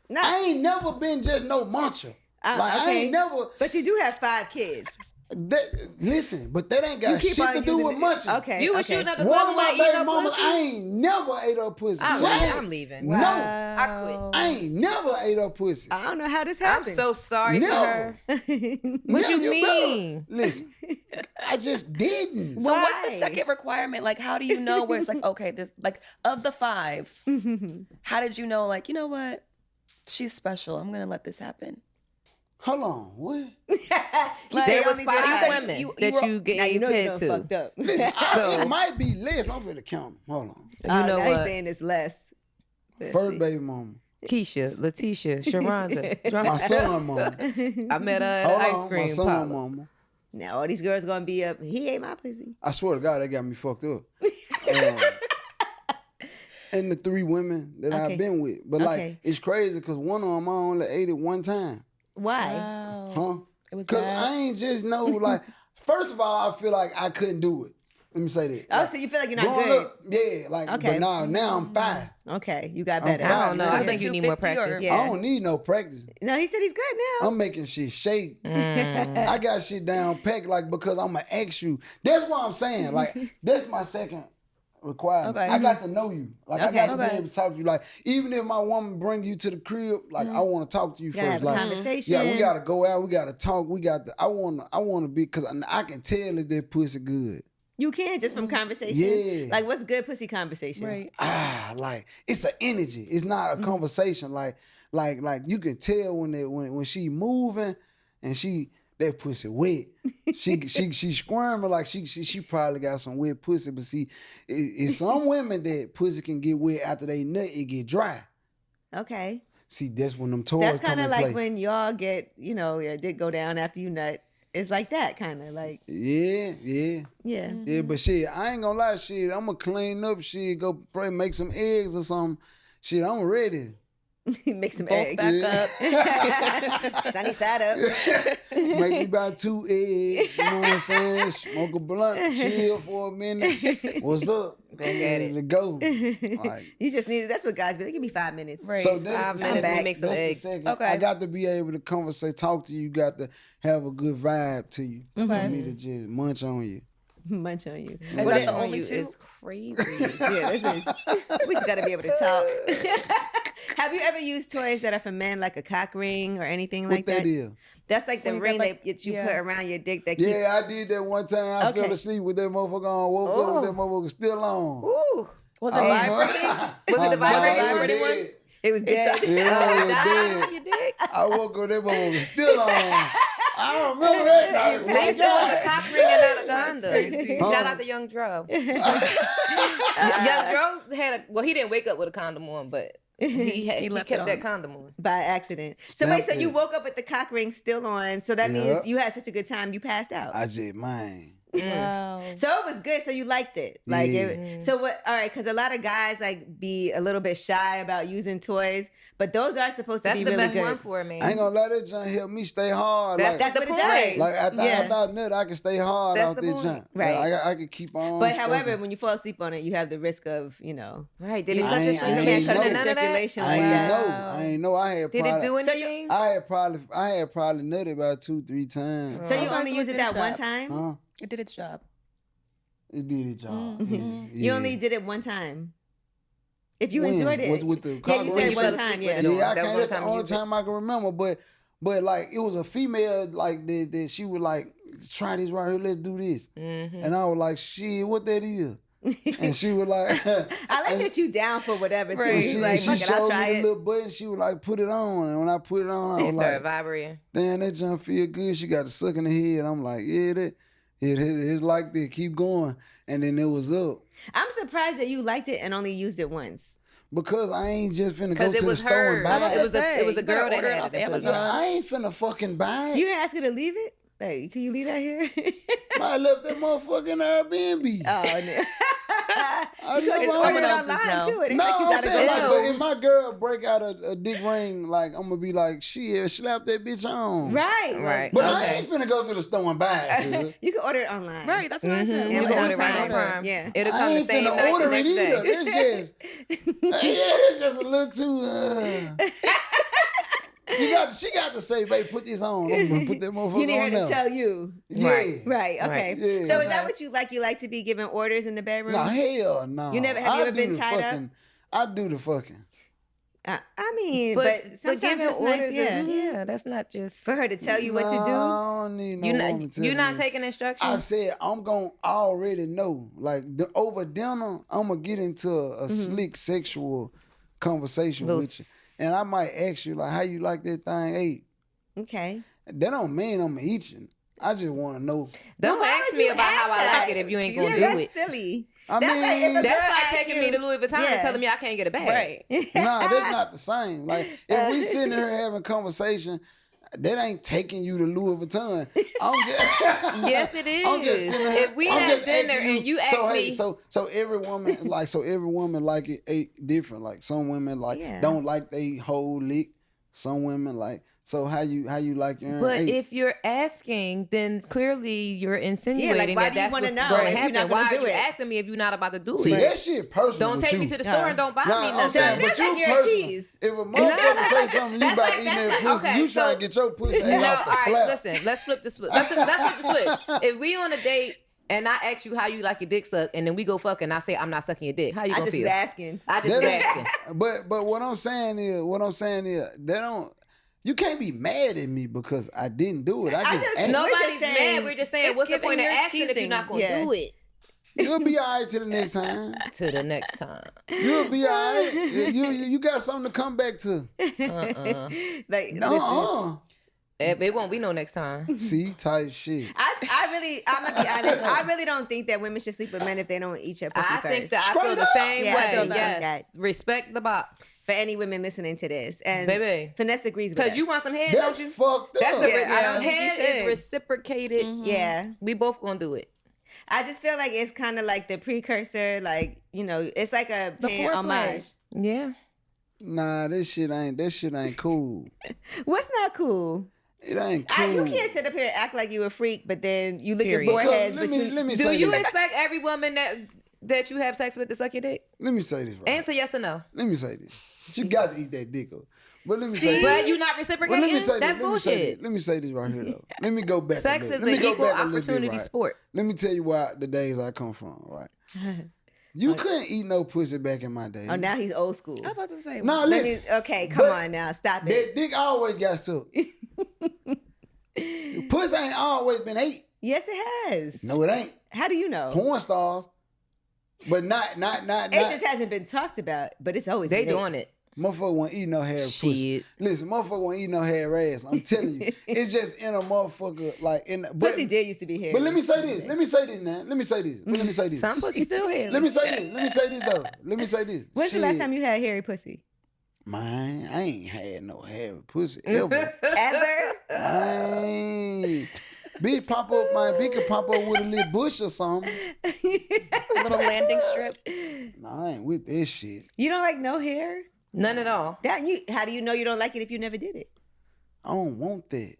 no, I ain't never been just no muncher. I okay. ain't never. But you do have 5 kids. Listen, but that ain't You got keep shit on to do using with it. munching. Okay. You was okay. shooting up the One club of my while eating baby up mamas, pussy? I ain't never ate her pussy. I'm leaving. No, I quit. I ain't never ate her pussy. I don't know how this I'm happened. so sorry for her. Never. What you better- mean? Listen, I just didn't. So what's the Why? second requirement? Like, how do you know where it's like, okay, this, like, of the 5, how did you know, like, you know what? She's special. I'm going to let this happen. Hold on, what? There was only 5 said women you that were- you now gave you know you head done to. fucked up. Listen, So- it might be less. I'm finna count them. Hold on. You know now he's what? saying it's less. Let's First see. baby mama. Keisha, Letitia, Sharonda. My son mama. I met her at Hold an ice on, cream my son parlor. mama. Now all these girls gonna be up. He ate my pussy. I swear to God, that got me fucked up. And the 3 women that I've been with, but like it's crazy because one of them I only ate it one time. Why? Wow. Huh? It was Because bad. I ain't just know like. First of all, I feel like I couldn't do it. Let me say that. Oh, like, so you feel like you're not growing good? up, yeah, like Okay. but now I'm fine. Okay, you got I'm better. fine. I don't know. I Could've think been you need more 250 or- practice. Yeah. I don't need no practice. No, he said he's good now. I'm making shit shake. I got shit down packed, like, because I'm going to ask you. That's what I'm saying. Like, that's my second requirement. Okay. I got to know you. Like, I got to Okay. be able to talk to you. Like, even if my woman bring you to the crib, like, I want to talk to you You gotta first. have a Like, conversation. yeah, we got to go out. We got to talk. We got to, I want to be, because I can tell if that pussy good. You can just from conversation. Yeah. Like, what's good pussy conversation? Right. Like, it's an energy. It's not a conversation. Like you can tell when she moving and that pussy wet. She squirming like she probably got some wet pussy. But see, it's some women that pussy can get wet after they nut, it get dry. Okay. See, that's when them toys That's come kind of in like play. when y'all get, your dick go down after you nut. It's like that kind of like, Yeah. yeah. But shit, I ain't gonna lie, shit, I'm gonna clean up shit, go probably make some eggs or something. Shit, I'm ready. Make some Bulk eggs. back up. Sunny side up. Make me about 2 eggs, you know what I'm saying? Smoke a blunt, chill for a minute. What's up? Back at Ready it. to go. Like, You just need it. That's what guys be. They give me 5 minutes. Right. so that's 5 the minutes, second. we make some That's the eggs. second. Okay. I got to be able to conversate, talk to you. You got to have a good vibe to you. Okay. For me to just munch on you. Munch on you. Is Well, that that- the only you two? is crazy. Yeah, this is. We just got to be able to talk. Have you ever used toys that are for men, like a cock ring or anything What like that? that is? That's like the When you ring got, that you yeah. put around your dick that keep. Yeah, I did that one time. I fell Okay. asleep with that motherfucker on. Woke up with that motherfucker still on. Ooh, Was it vibrating? Was it the vibrating one? Dead. it was dead. Yeah, it was dead. You dig? I woke up, that motherfucker still on. I don't remember that night. At least it was a cock ring and not a condom. crazy. Shout out to Young Dro. Young Dro had he didn't wake up with a condom on, but he left kept it that on. condom on. By accident. So Snap wait, so you it. woke up with the cock ring still on. So that Yeah. means you had such a good time, you passed out. I just, man. Wow. So it was good. So you liked it. Like Yeah. it, so what all right, because a lot of guys like be a little bit shy about using toys, but those are supposed to That's be the really best good. one for a man. I ain't gonna let that junk help me stay hard. That's like, That's what the it point. does. like after Yeah. I nut, I can stay hard That's out the that point. junk. Right. Like, I can keep on. But however, fucking. when you fall asleep on it, you have the risk of, Right? Did it you touch I your ain't- shit? I can't ain't cut know. the None of that? circulation I like ain't that. know. Wow. I ain't know. I had Did probably, it do So you- anything? I had probably nutted about 2-3 times. So you Okay, only so use it it did that its one job. time? Huh? It did its job. It did its job. Mhm. You only did it one time. If you When? enjoyed it. With the Yeah, cock you ring? said you one fell time, asleep yeah. with it on. Yeah, I That can't. was That's the the time you only used it. time I can remember. But like it was a female like that she would like try this right here. Let's do this. Mm-hmm. And I was like, shit, what that is? And she was like, I like that you down for whatever too. Right. She's like, fuck it, I'll showed try me the it. little button. She was like, put it on. And when I put it on, I It was started like, vibrating. damn, that junk feel good. She got the suck in the head. I'm like, yeah, it's like that. Keep going. And then it was up. I'm surprised that you liked it and only used it once. Because I ain't just finna go Because to it the was store her. and buy It was say, a you girl better that order it had off it. and put it Amazon. on. I ain't finna fucking buy You it. didn't ask her to leave it? Like, can you leave that here? I left that motherfucker in Airbnb. Oh, no. I You could never just ordered order it someone else's online now. too. It ain't No, like you I'm gotta saying, go. like, Ew. but if my girl break out a dick ring, like, I'm gonna be like, shit, slap that bitch on. Right. Right. But I Okay. ain't finna go to the store and buy it. dude. You can order it online. Right, that's what I said. You Amazon can order it right Prime. on Prime. Yeah. It'll I come the ain't same finna night order the it next either. day. It's just, it's just a little too. She got to say, babe, put this on. I'm gonna put that motherfucker You need her on to now. tell you. Yeah. Right. Okay. Right. Yeah. So is that Okay. what you like? You like to be giving orders in the bedroom? No, hell no. You never- have you I ever do been the tied up? fucking, I do the fucking. I mean, but sometimes giving it's nice, orders yeah. yeah, that's not just For her to tell you what to Nah, do. I don't need no you woman not telling you not me. taking I instructions. said I'm gonna already know. Like over dinner, I'm gonna get into a slick sexual conversation Little with you, and I might ask you like, "How you like that thing ate?" Okay. That don't mean I'm gonna eat you. I just want to know. Don't Why ask would me you about how ask I that? like it if you ain't Yeah, gonna do that's it. silly. I That's like if mean, a That's girl like asks taking you- me to Louis Vuitton Yeah. and telling me I can't get a bag. Right. nah, that's not the same. Like if we sitting here having conversation, That ain't taking you to Louis Vuitton. Yes, it is. I'm just sitting here, if we had dinner and you asked me, so every woman like it different. Like some women don't like they whole lick. Some women like. So how you like your? But if you're asking, then clearly you're insinuating why that do you that's what's wanna know going to if you're happen. not Why gonna are do you it? asking me if you're not about to do See, it? that shit personal. Don't take me to the store and don't buy me I'm nothing. saying, but you your personal. tease. If a motherfucker say something, you about eating that pussy, you trying to get your pussy ate off the all right, flap. listen, let's flip the switch. Let's flip the switch. If we on a date and I ask you how you like your dick sucked, and then we go fuck and I say I'm not sucking your dick, how you gonna feel? Was asking. I just was asking. But what I'm saying is, they don't. You can't be mad at me because I didn't do it. I just asked. Nobody's mad. We're just saying, what's the point of asking if you're not gonna do it? You'll be all right to the next time. To the next time. You'll be all right. You got something to come back to. It won't be no next time. See, type shit. I'm gonna be honest. I really don't think that women should sleep with men if they don't eat your pussy first. I think that I feel the same Yeah, I feel way. that. Yes. Respect the box. For any women listening to this, and baby, Finesse agrees with us. Because you want some head, That's don't you? fucked up. That's I don't think you head should. is reciprocated. Yeah, we both gonna do it. I just feel like it's kind of like the precursor, like it's like a paying homage. Yeah. Nah, this shit ain't cool. What's not cool? It ain't cool. You can't sit up here and act like you a freak, but then you lick your Period. foreheads. Let me Do say you this. expect every woman that you have sex with to suck your dick? Let me say this. Right. Answer yes or no. Let me say this. You got to eat that dick up. But let me say this. But you not reciprocating? Let me say That's this. bullshit. Let me say this right here though. Let me go back. Sex a is little. an equal opportunity sport. Let me tell you why the days I come from. Right. You couldn't eat no pussy back in my day. Oh, now he's old school. I'm about to say. No, listen. Okay, come on now, stop it. That dick always got sucked. Pussy ain't always been ate. Yes, it has. No, it ain't. How do you know? Porn stars, but not. It just hasn't been talked about, but it's always They been doing it. Motherfucker won't eat no hair pussy. Listen, motherfucker won't eat no hair ass. I'm telling you, it's just in a motherfucker like in. But, pussy did used to be hair. But let me say this. Let me say this now. Let me say this. Some pussy still hair. Let me say this though. Let me say this. When's the last time you had hairy pussy? Man, I ain't had no hairy pussy ever. Ever? Man. Big pop up, man. Big could pop up with a little bush or something. A little landing strip. Nah, I ain't with this shit. You don't like no hair? None at all. How do you know you don't like it if you never did it? I don't want that.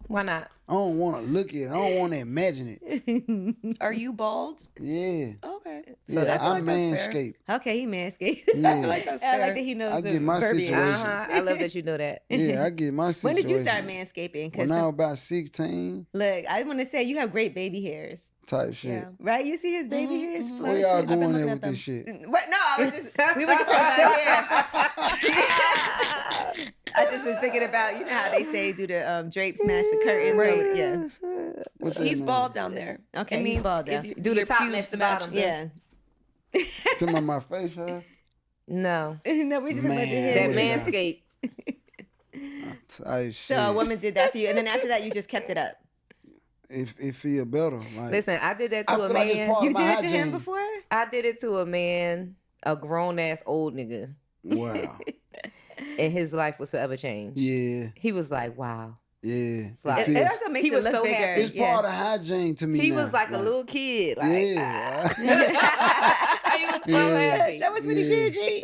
Why not? I don't want to look at it. I don't want to imagine it. Are you bald? Yeah. Okay. So yeah, that's I'm like that's fair. manscaped. Okay, he manscaped. Yeah. I feel like that's I fair. like that he knows I the get my verbiage. situation. I love that you know that. Yeah, I get my When situation. did you start manscaping? When I was about 16. Look, I want to say you have great baby hairs. Type shit. Yeah. Right? You see his baby hairs Where flourishing? y'all I've been going looking there at with them. this shit? What? No, we were just talking about hair. I just was thinking about, you know how they say do the drapes match the curtains? Right. So, yeah. What's that He's mean? bald down there. Okay, It he's means bald if down. you- Do the your top pubes match the match bottom. Yeah. To my face, huh? No. No, we just talking about the Man. hair. That Yeah. manscape. Type shit. So a woman did that for you, and then after that, you just kept it up. It feel better. Like, Listen, I did that I to a feel like it's man. part You of my did it to him hygiene. before? I did it to a man, a grown ass old nigga, Wow. and his life was forever changed. Yeah. He was like, wow. Yeah. Like, It also makes He it was look so bigger. happy. It's Yeah. part of hygiene to me. He now. was like a little kid. Like, Yeah. he was so Yeah. happy. Show us what he did, G.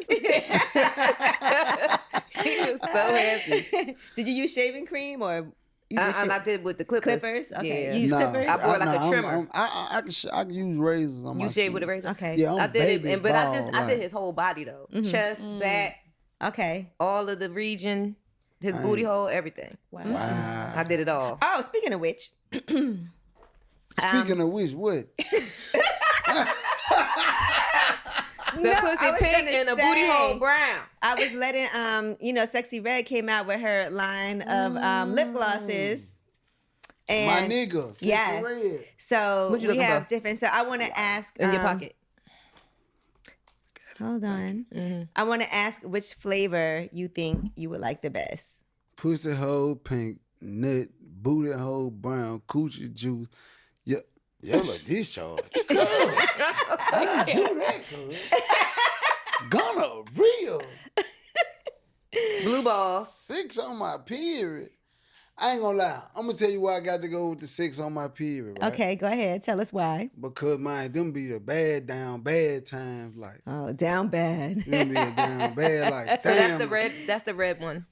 He was so happy. Did you use shaving cream or you just And I did with the clippers. Clippers? Okay. Yeah. You use clippers? I bought like a trimmer. I can use razors on my You shave skin. with a razor? Okay. Yeah, I did it, but I bald, did like- his whole body though. Mhm. Chest, back, Okay. all of the region, his Dang. booty hole, everything. Wow. Wow. I did it all. Oh, speaking of which, Speaking of which, what? The pussy I was pink gonna and the booty say, hole brown. I was letting Sexy Red came out with her line of lip glosses. My And nigga. Sexy yes. Red. So What you we looking have for? different. So I want to ask In your pocket. Hold on. Mm-hmm. I want to ask which flavor you think you would like the best. Pussy hole pink, nut, booty hole brown, coochie juice. Yeah. Yellow discharge. Do that, cuz. Gonorrhea. Blue ball. 6 on my period. I ain't gonna lie. I'm gonna tell you why I got to go with the 6 on my period, right? Okay, go ahead. Tell us why. Because, man, them be the bad times, like. Oh, down bad. Them be the down bad, like, So damn. that's the red one.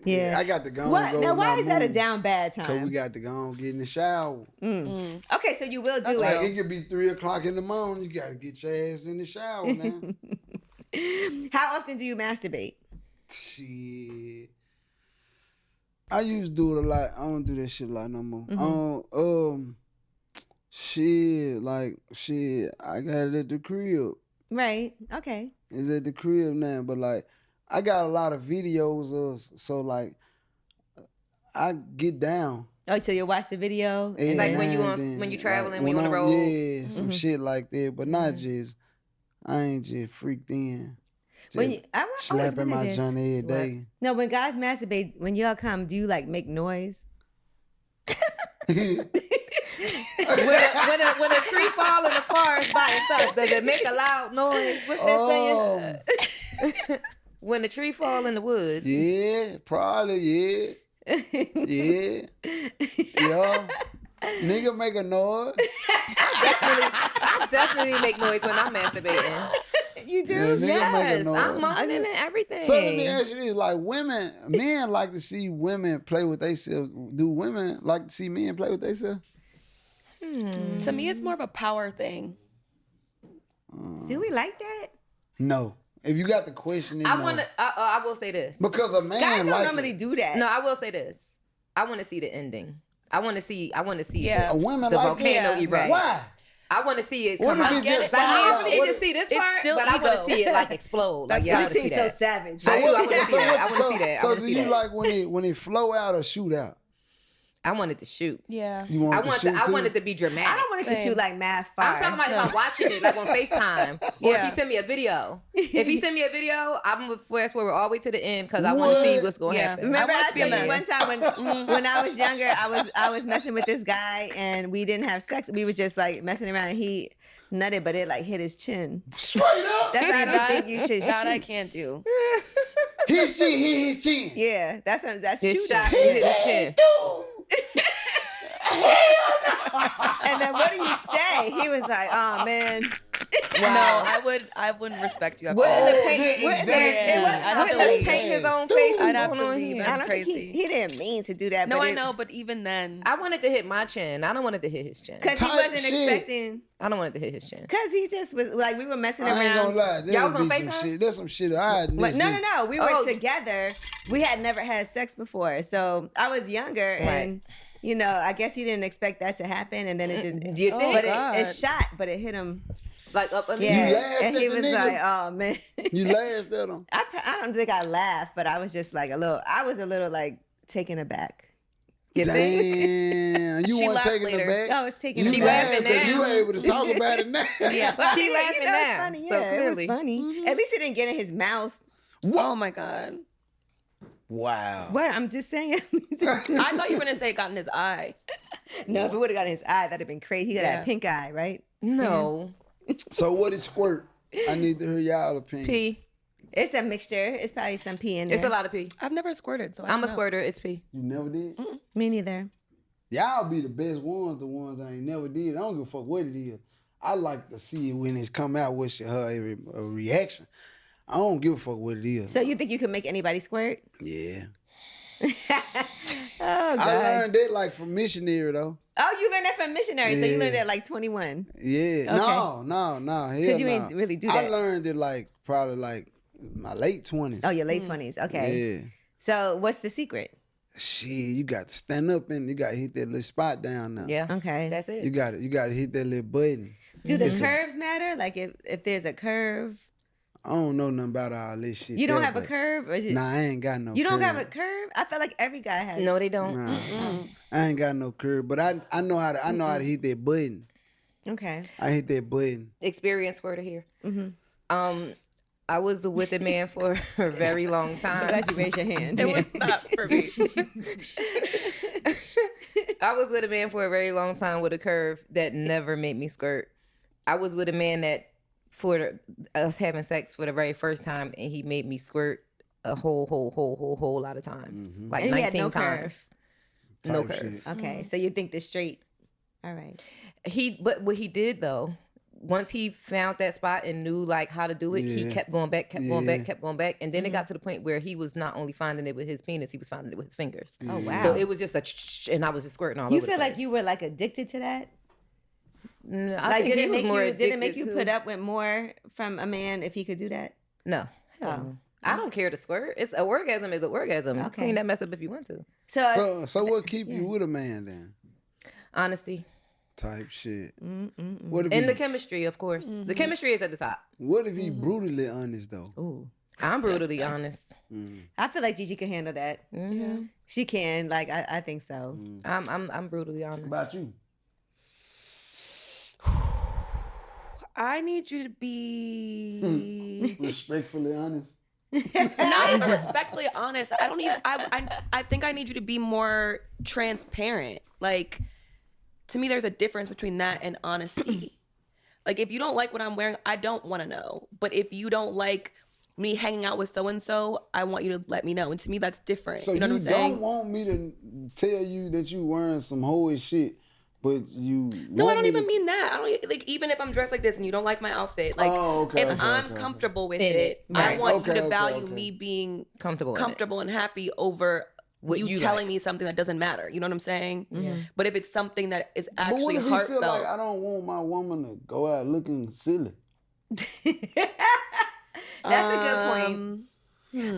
Yeah. I got to go What? and go Now, with why my is that a mood. down bad Because time? we got to go and get in the shower. Okay, so you will do Like, it. it could be 3 o'clock in the morning. You got to get your ass in the shower now. How often do you masturbate? Shit. I used to do it a lot. I don't do that shit a lot no more. Shit, I got it at the crib. Right. Okay. It's at the crib now, but like, I got a lot of videos of, so like, I get down. Oh, so you'll watch the video? Yeah, Like when you now on and when you then, traveling, like, when you on the road. Yeah, some shit like that, but not just. I ain't just freaked in. When you, I always Slapping wondered my this. joint every day. No, when guys masturbate, when y'all come, do you like make noise? When a tree fall in the forest by itself, does it make a loud noise? What's that saying? When a tree fall in the woods. Yeah, probably, yeah. Yeah. Yeah. Nigga make a noise. I definitely make noise when I'm masturbating. You do? Yeah, nigga make a Yes, noise. I'm moaning and everything. So let me ask you this: like, men like to see women play with themselves. Do women like to see men play with themselves? To me, it's more of a power thing. Do we like that? No. If you got the question, then I no. want to. I will say this. Because a man Guys don't like normally do that. No, I will say this. I want to see the ending. I want to see. Yeah. a woman the like volcano that. erupt. Why? I want to see it What come if out. it just Like, fall I out? need What to if- see this It's part, still but I want ego. to see it like explode. Like, yeah, I want to see that. savage. I do. I want to So see that. what- I want to see that. I So want do to see you that. like when it flow out or shoot out? I wanted to shoot. Yeah. You want I to want. shoot I too? wanted to be dramatic. I don't want it to Same. shoot like mad fire. I'm talking about if I'm watching it like on FaceTime, or if Yeah. he send me a video. If he send me a video, I'm gonna fast forward all the way to the end because I want to see What? what's gonna Yeah. happen. Remember, I want I it to be a told you one mess. time when I was younger, I was messing with this guy and we didn't have sex. We were just like messing around. And he nutted, but it like hit his chin. Straight up. That's why I don't think you should That I shoot. can't do. His chin, his chin. Yeah, that's His shooting. shot hit his chin. And then what do you say? He was like, "Oh man." No, I wouldn't respect you. After Wouldn't that. it paint? Wouldn't I'd it leave. paint his own face? I'd have What's to going on leave. here? That's I don't think crazy. he didn't mean to do that. No, but I know, but even then, I wanted to hit my chin. I don't want it to hit his chin. because he Type wasn't shit. expecting. I don't want it to hit his chin. Because he just was like we were messing I ain't gonna around. lie. Y'all That was be on some FaceTime? shit. That's some shit I Like, no. We were Oh. together. We had never had sex before, so I was younger, and you know, I guess he didn't expect that to happen, and then it just. Do you think? But God. it shot, but it hit him. Like up under Yeah, laughed and at he the was nigga? like, "Oh man." You laughed at him. I don't think I laughed, but I was just like I was a little like taken aback. You think? Damn, you She weren't laughed taking later. it I back. was taken You She aback. laughing mad 'cause now. you were able to talk about it now. yeah. Well, She you laughing know, it's now, funny. so Yeah, clearly. it was funny. At least it didn't get in his mouth. Oh my god. Wow. What? I'm just saying. I thought you were gonna say it got in his eye. No, if it would have got in his eye, that'd have been crazy. He got Yeah. that pink eye, right? No. So what is squirt? I need to hear y'all opinion. Pee. It's a mixture. It's probably some pee in there. It's a lot of pee. I've never squirted, so I I'm don't a know. squirter. It's pee. You never did? Me neither. Y'all be the best ones, the ones I ain't never did. I don't give a fuck what it is. I like to see it when it's come out with her reaction. I don't give a fuck what it is. So you think you can make anybody squirt? Yeah. Oh God. I learned that like from missionary though. Oh, you learned that from missionary. So you Yeah. learned that at like 21. Yeah. No. Hell Because you no. ain't really do I that. learned it like probably like my late 20s. Oh, your late 20s. Okay. Yeah. So what's the secret? Shit, you got to stand up and you got to hit that little spot down now. Yeah. Okay. That's it. You got to hit that little button. Do the It's a- curves matter? Like if there's a curve, I don't know nothing about all this shit. you don't there, have a but- curve, or is it? Nah, I ain't got no You don't curve. have a curve. I feel like every guy has. No, they don't. Nah, I ain't got no curve, but I know how to hit that button. Okay. I hit that button. Experienced squirter here. I was with a man for a very long time. Glad you raised your hand. It was not for me. I was with a man for a very long time with a curve that never made me squirt. I was with a man that for us having sex for the very first time, and he made me squirt a whole lot of times, like And he had 19 no times. curve. No curve. Shit. Okay, so you think the straight? All right. But what he did though, once he found that spot and knew like how to do it, he kept going back, kept going back, and then it got to the point where he was not only finding it with his penis, he was finding it with his fingers. Oh wow! So it was just and I was just squirting all over. You feel the place. like you were like addicted to that? I think he was more addicted. Did it make you put up with more from a man if he could do that? No. I don't care to squirt. It's an orgasm is an orgasm. Okay. Clean that mess up if you want to. So what keep you with a man then? Honesty. Type shit. What if the chemistry, of course. The chemistry is at the top. What if he brutally honest though? Ooh. I'm brutally honest. I feel like Gigi can handle that. Yeah. She can. Like I think so. I'm brutally honest. What about you? I need you to be respectfully honest. Not even respectfully honest. I don't even. I think I need you to be more transparent. Like, to me, there's a difference between that and honesty. Like, if you don't like what I'm wearing, I don't want to know. But if you don't like me hanging out with so and so, I want you to let me know. And to me, that's different. So you know what I'm saying? Don't want me to tell you that you wearing some hoish shit. But you no, I don't even mean that. I don't like even if I'm dressed like this and you don't like my outfit. Like if I'm comfortable with it, I want you to value me being comfortable and happy over you telling me something that doesn't matter. You know what I'm saying? Mm-hmm. But if it's something that is actually but what if heartfelt, you feel like I don't want my woman to go out looking silly. That's a good point.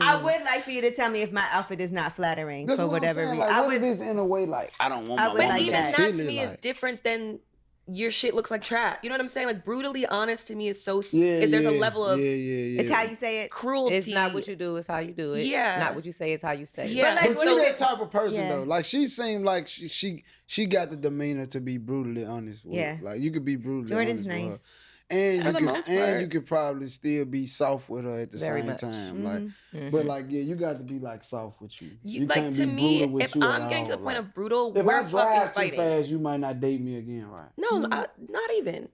I would like for you to tell me if my outfit is not flattering for whatever reason. Like, what if it's in a way like I don't want my woman but even that silly, to me is different than your shit looks like trash. You know what I'm saying? Like brutally honest to me is so. There's a level of. It's how you say it. Cruelty. It's not what you do. It's how you do it. Yeah. Not what you say. It's how you say it. Yeah. But like, what that type of person though? Like she seemed like she got the demeanor to be brutally honest with. Yeah. Like you could be brutally Jordan's honest nice. with her. And you could probably still be soft with her at the same time. Like, but like, you got to be like soft with you. You like can't to be me, brutal with if you I'm at getting to the all. point Like, of brutal, if we're I drive fucking fighting. too fast, you might not date me again, right? No, not even.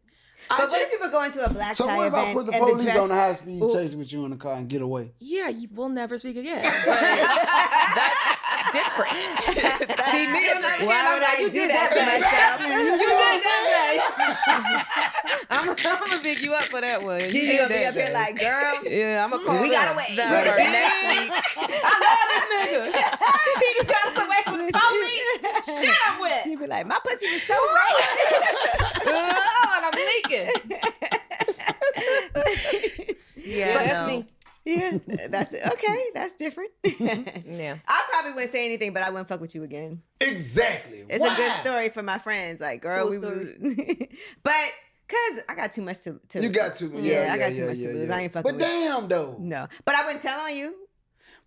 But what if you were going to a black tie event? So what if I put the police on the high speed chase with you in the car and get away? Yeah, you will never speak again. But that's different. See, me on the other hand, I'm like, you did that to myself. You did that, I'm gonna pick you up for that one. Gigi gonna be up here like, girl. Yeah, I'm gonna call. We got away. Next week. I love this nigga. He just got us away from the police. Shit, I'm wet. You be like, my pussy was so wet. Oh, and I'm leaking. Yeah, but that's me. Yeah, that's it. Okay, that's different. Yeah. I probably wouldn't say anything, but I wouldn't fuck with you again. Exactly. It's a good story for my friends. Like, girl, cool but cause I got too much to you got too much. Yeah, I got too much to lose. I ain't fucking But damn though. No. But I wouldn't tell on you.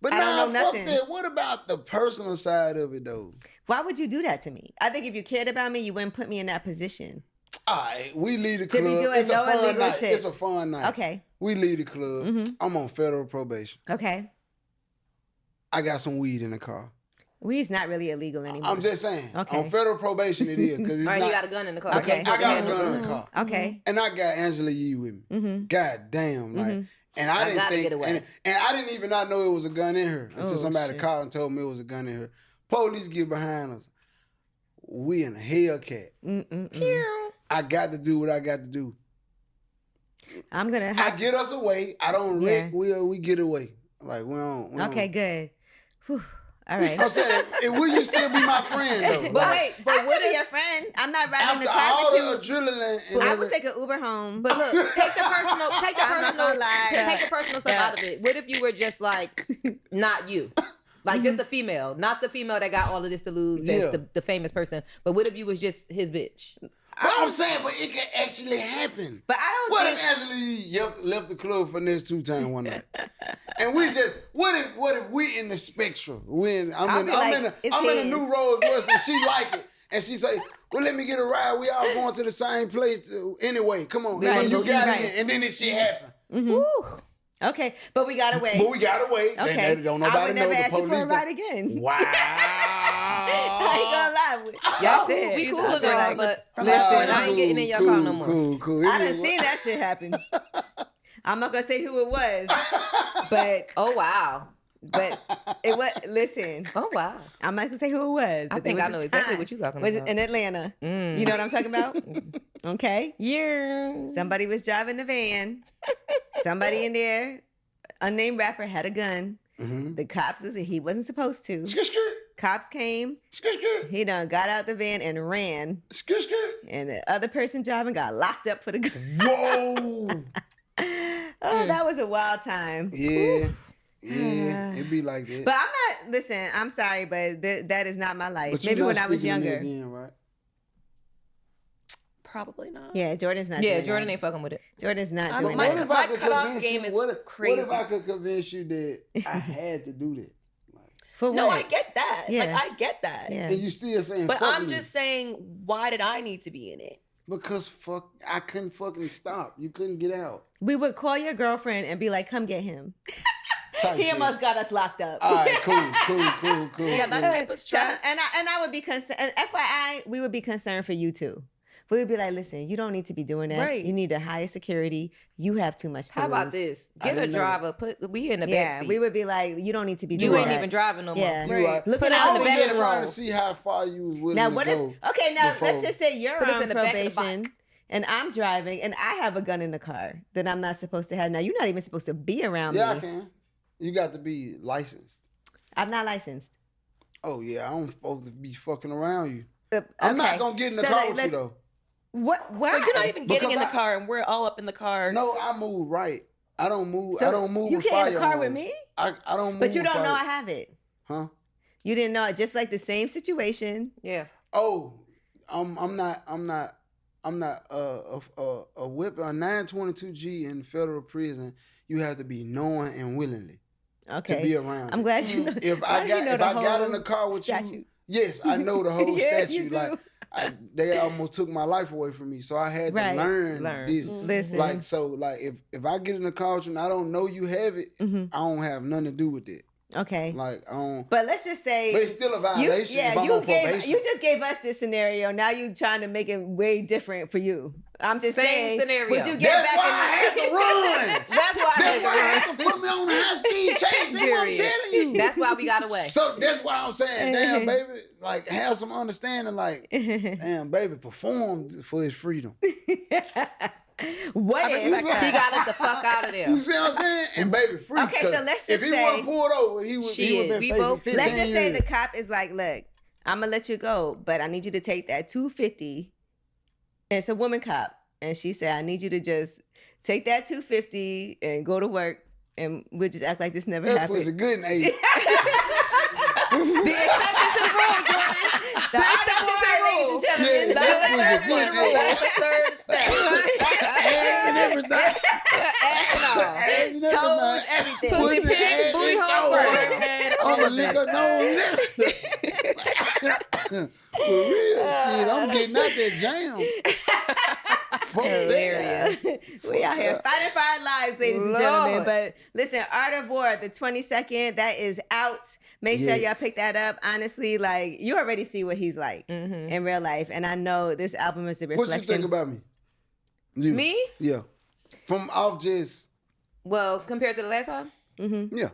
But I don't know fuck nothing. that. What about the personal side of it though? Why would you do that to me? I think if you cared about me, you wouldn't put me in that position. All right, we leave the club. To be doing it's no a fun illegal night. shit. It's a fun night. Okay. We leave the club. Mm-hmm. I'm on federal probation. Okay. I got some weed in the car. Weed's not really illegal anymore. I'm just saying. Okay. On federal probation, it is. Cause it's All right, not, you got a gun in the car. Okay. I got a gun in the car. Okay. And I got Angela Yee with me. Mm-hmm. God damn, like, and I didn't think, get away. and I didn't even not know it was a gun in her until somebody shit. called and told me it was a gun in her. Police get behind us. We in a Hellcat. I got to do what I got to do. I'm gonna. I get us away. I don't wreck. We get away. Like we don't. Okay, good. Whew. All right. I'm saying, will you still be my friend though? But wait, I still be your friend. I'm not riding in the After car all with the you. adrenaline, I would take an Uber home. But look, take the I'm not gonna lie. take the personal stuff out of it. What if you were just like, not you? Like just a female, not the female that got all of this to lose. That's the famous person. But what if you was just his bitch? But I'm saying, but it can actually happen. But I don't What think. if Angela Yee left the club for Finesse 2Tymes one night? And we just, what if we in the spectrum? I'm in a new Rolls Royce and she like it. And she say, well, let me get a ride. We all going to the same place anyway. Come on. Right. And then you got Right. in. And then this shit happened. Mm-hmm. Okay, but we got away. But we got away. Okay. Don't I nobody would know never the ask you police. for a ride again. Wow. I ain't gonna lie with you. Y'all said she's she's cool up there enough, like, but listen, I ain't getting in your car no more. Cool. I done seen that shit happen. I'm not gonna say who it was, but Oh wow. But it was, listen. Oh, wow. I'm not going to say who it was. I think I know exactly what you're talking about. Was it in Atlanta? You know what I'm talking about? Okay. Yeah. Somebody was driving the van. Somebody in there, unnamed rapper, had a gun. The cops, he wasn't supposed to. Cops came. He done got out the van and ran. And the other person driving got locked up for the gun. Whoa. Oh, that was a wild time. Yeah. Yeah, it'd be like that. But I'm not, listen, I'm sorry, but that is not my life. But maybe when I was younger. Again, right? Probably not. Yeah, Jordan's not doing Yeah, Jordan that. ain't fucking with it. Jordan's not doing my that. my cutoff game is crazy. What if I could convince you that I had to do that? For no, what? I get that. Yeah. Like, I get that. Yeah. And you still saying But fuck I'm me. just saying, why did I need to be in it? Because I couldn't fucking stop. You couldn't get out. We would call your girlfriend and be like, come get him. Type He shit. almost got us locked up. All right, cool. Yeah, that type of stress. And I would be concerned. And FYI, we would be concerned for you too. We would be like, listen, you don't need to be doing that. Right. You need to hire security. You have too much to How about lose. this? I Get a didn't know driver. We in the back Yeah, seat. we would be like, you don't need to be doing You that. ain't even driving no more. Yeah. You right. Looking Put us out in the the back back of of the the trying road. to see how far you was willing Now, to what go. if, okay, now before. let's just say you're Put us on in the back of the probation box. and I'm driving and I have a gun in the car that I'm not supposed to have. Now, you're not even supposed to be around Yeah, me. I can. You got to be licensed. I'm not licensed. Oh, yeah, I don't supposed to be fucking around you. Okay. I'm not going to get in the So, car like, with you, let's- though. What? Why? So you're not even getting Because in the I- car, and we're all up in the car. No, I move right. I don't move. So I don't move you with get in the car firearms. with me? I don't move But you with don't know I fire- have it. Huh? You didn't know it. Just like the same situation. Yeah. Oh, I'm not a whip a 922G in federal prison. You have to be knowing and willingly Okay. to be around. I'm it. glad you know. If Why I do you got know if the I got in whole the car with statute? you, yes, I know the whole Yeah, statute. you do. Like they almost took my life away from me, so I had Right. to learn Learn. this. Listen. Like so, like if I get in the car with you and I don't know you have it, Mhm. I don't have nothing to do with it. Okay. Like I don't. But let's just say. But it's still a violation if I'm on probation. You just gave us this scenario. Now you trying to make it way different for you. I'm just Same saying. scenario. Would you get That's back why I had to run. That's why I That's why I had had to put me on the high speed chase. That's what I'm Period. telling you. That's why we got away. So that's why I'm saying, damn, baby, like have some understanding. Like, damn, baby, perform for his freedom. What I if? respect that. He got us the fuck out of there. You see what I'm saying? And baby, free. Okay, so 'cause let's just if he say- would have pulled over, he would Shit, have we been facing both- 15 Let's just say years. the cop is like, look, I'm gonna let you go, but I need you to take that $250. And it's a woman cop, and she said, I need you to just take that $250 and go to work, and we'll just act like this never That pussy happened. good in 8. The exception to the rule, Jordan. The exception to the rule, ladies and gentlemen. Yeah, that pussy good in 8. That's the third step. And everything. Ass and all. Ass and Toes, everything. everything. Booty Pussy, pig, ass, booty and hole toes. first. Head, I'm all gonna of lick that. her nose. For real shit, I'm getting out that jam. Fuck Hilarious. We out here fighting for our lives, ladies and Lord. gentlemen. But listen, Art of War, the 22nd, that is out. Make sure Yes. y'all pick that up. Honestly, like you already see what he's like Mhm. in real life, and I know this album is a What you reflection. think about me? You. Me? Yeah. From off just, Well, compared to the last time, yeah.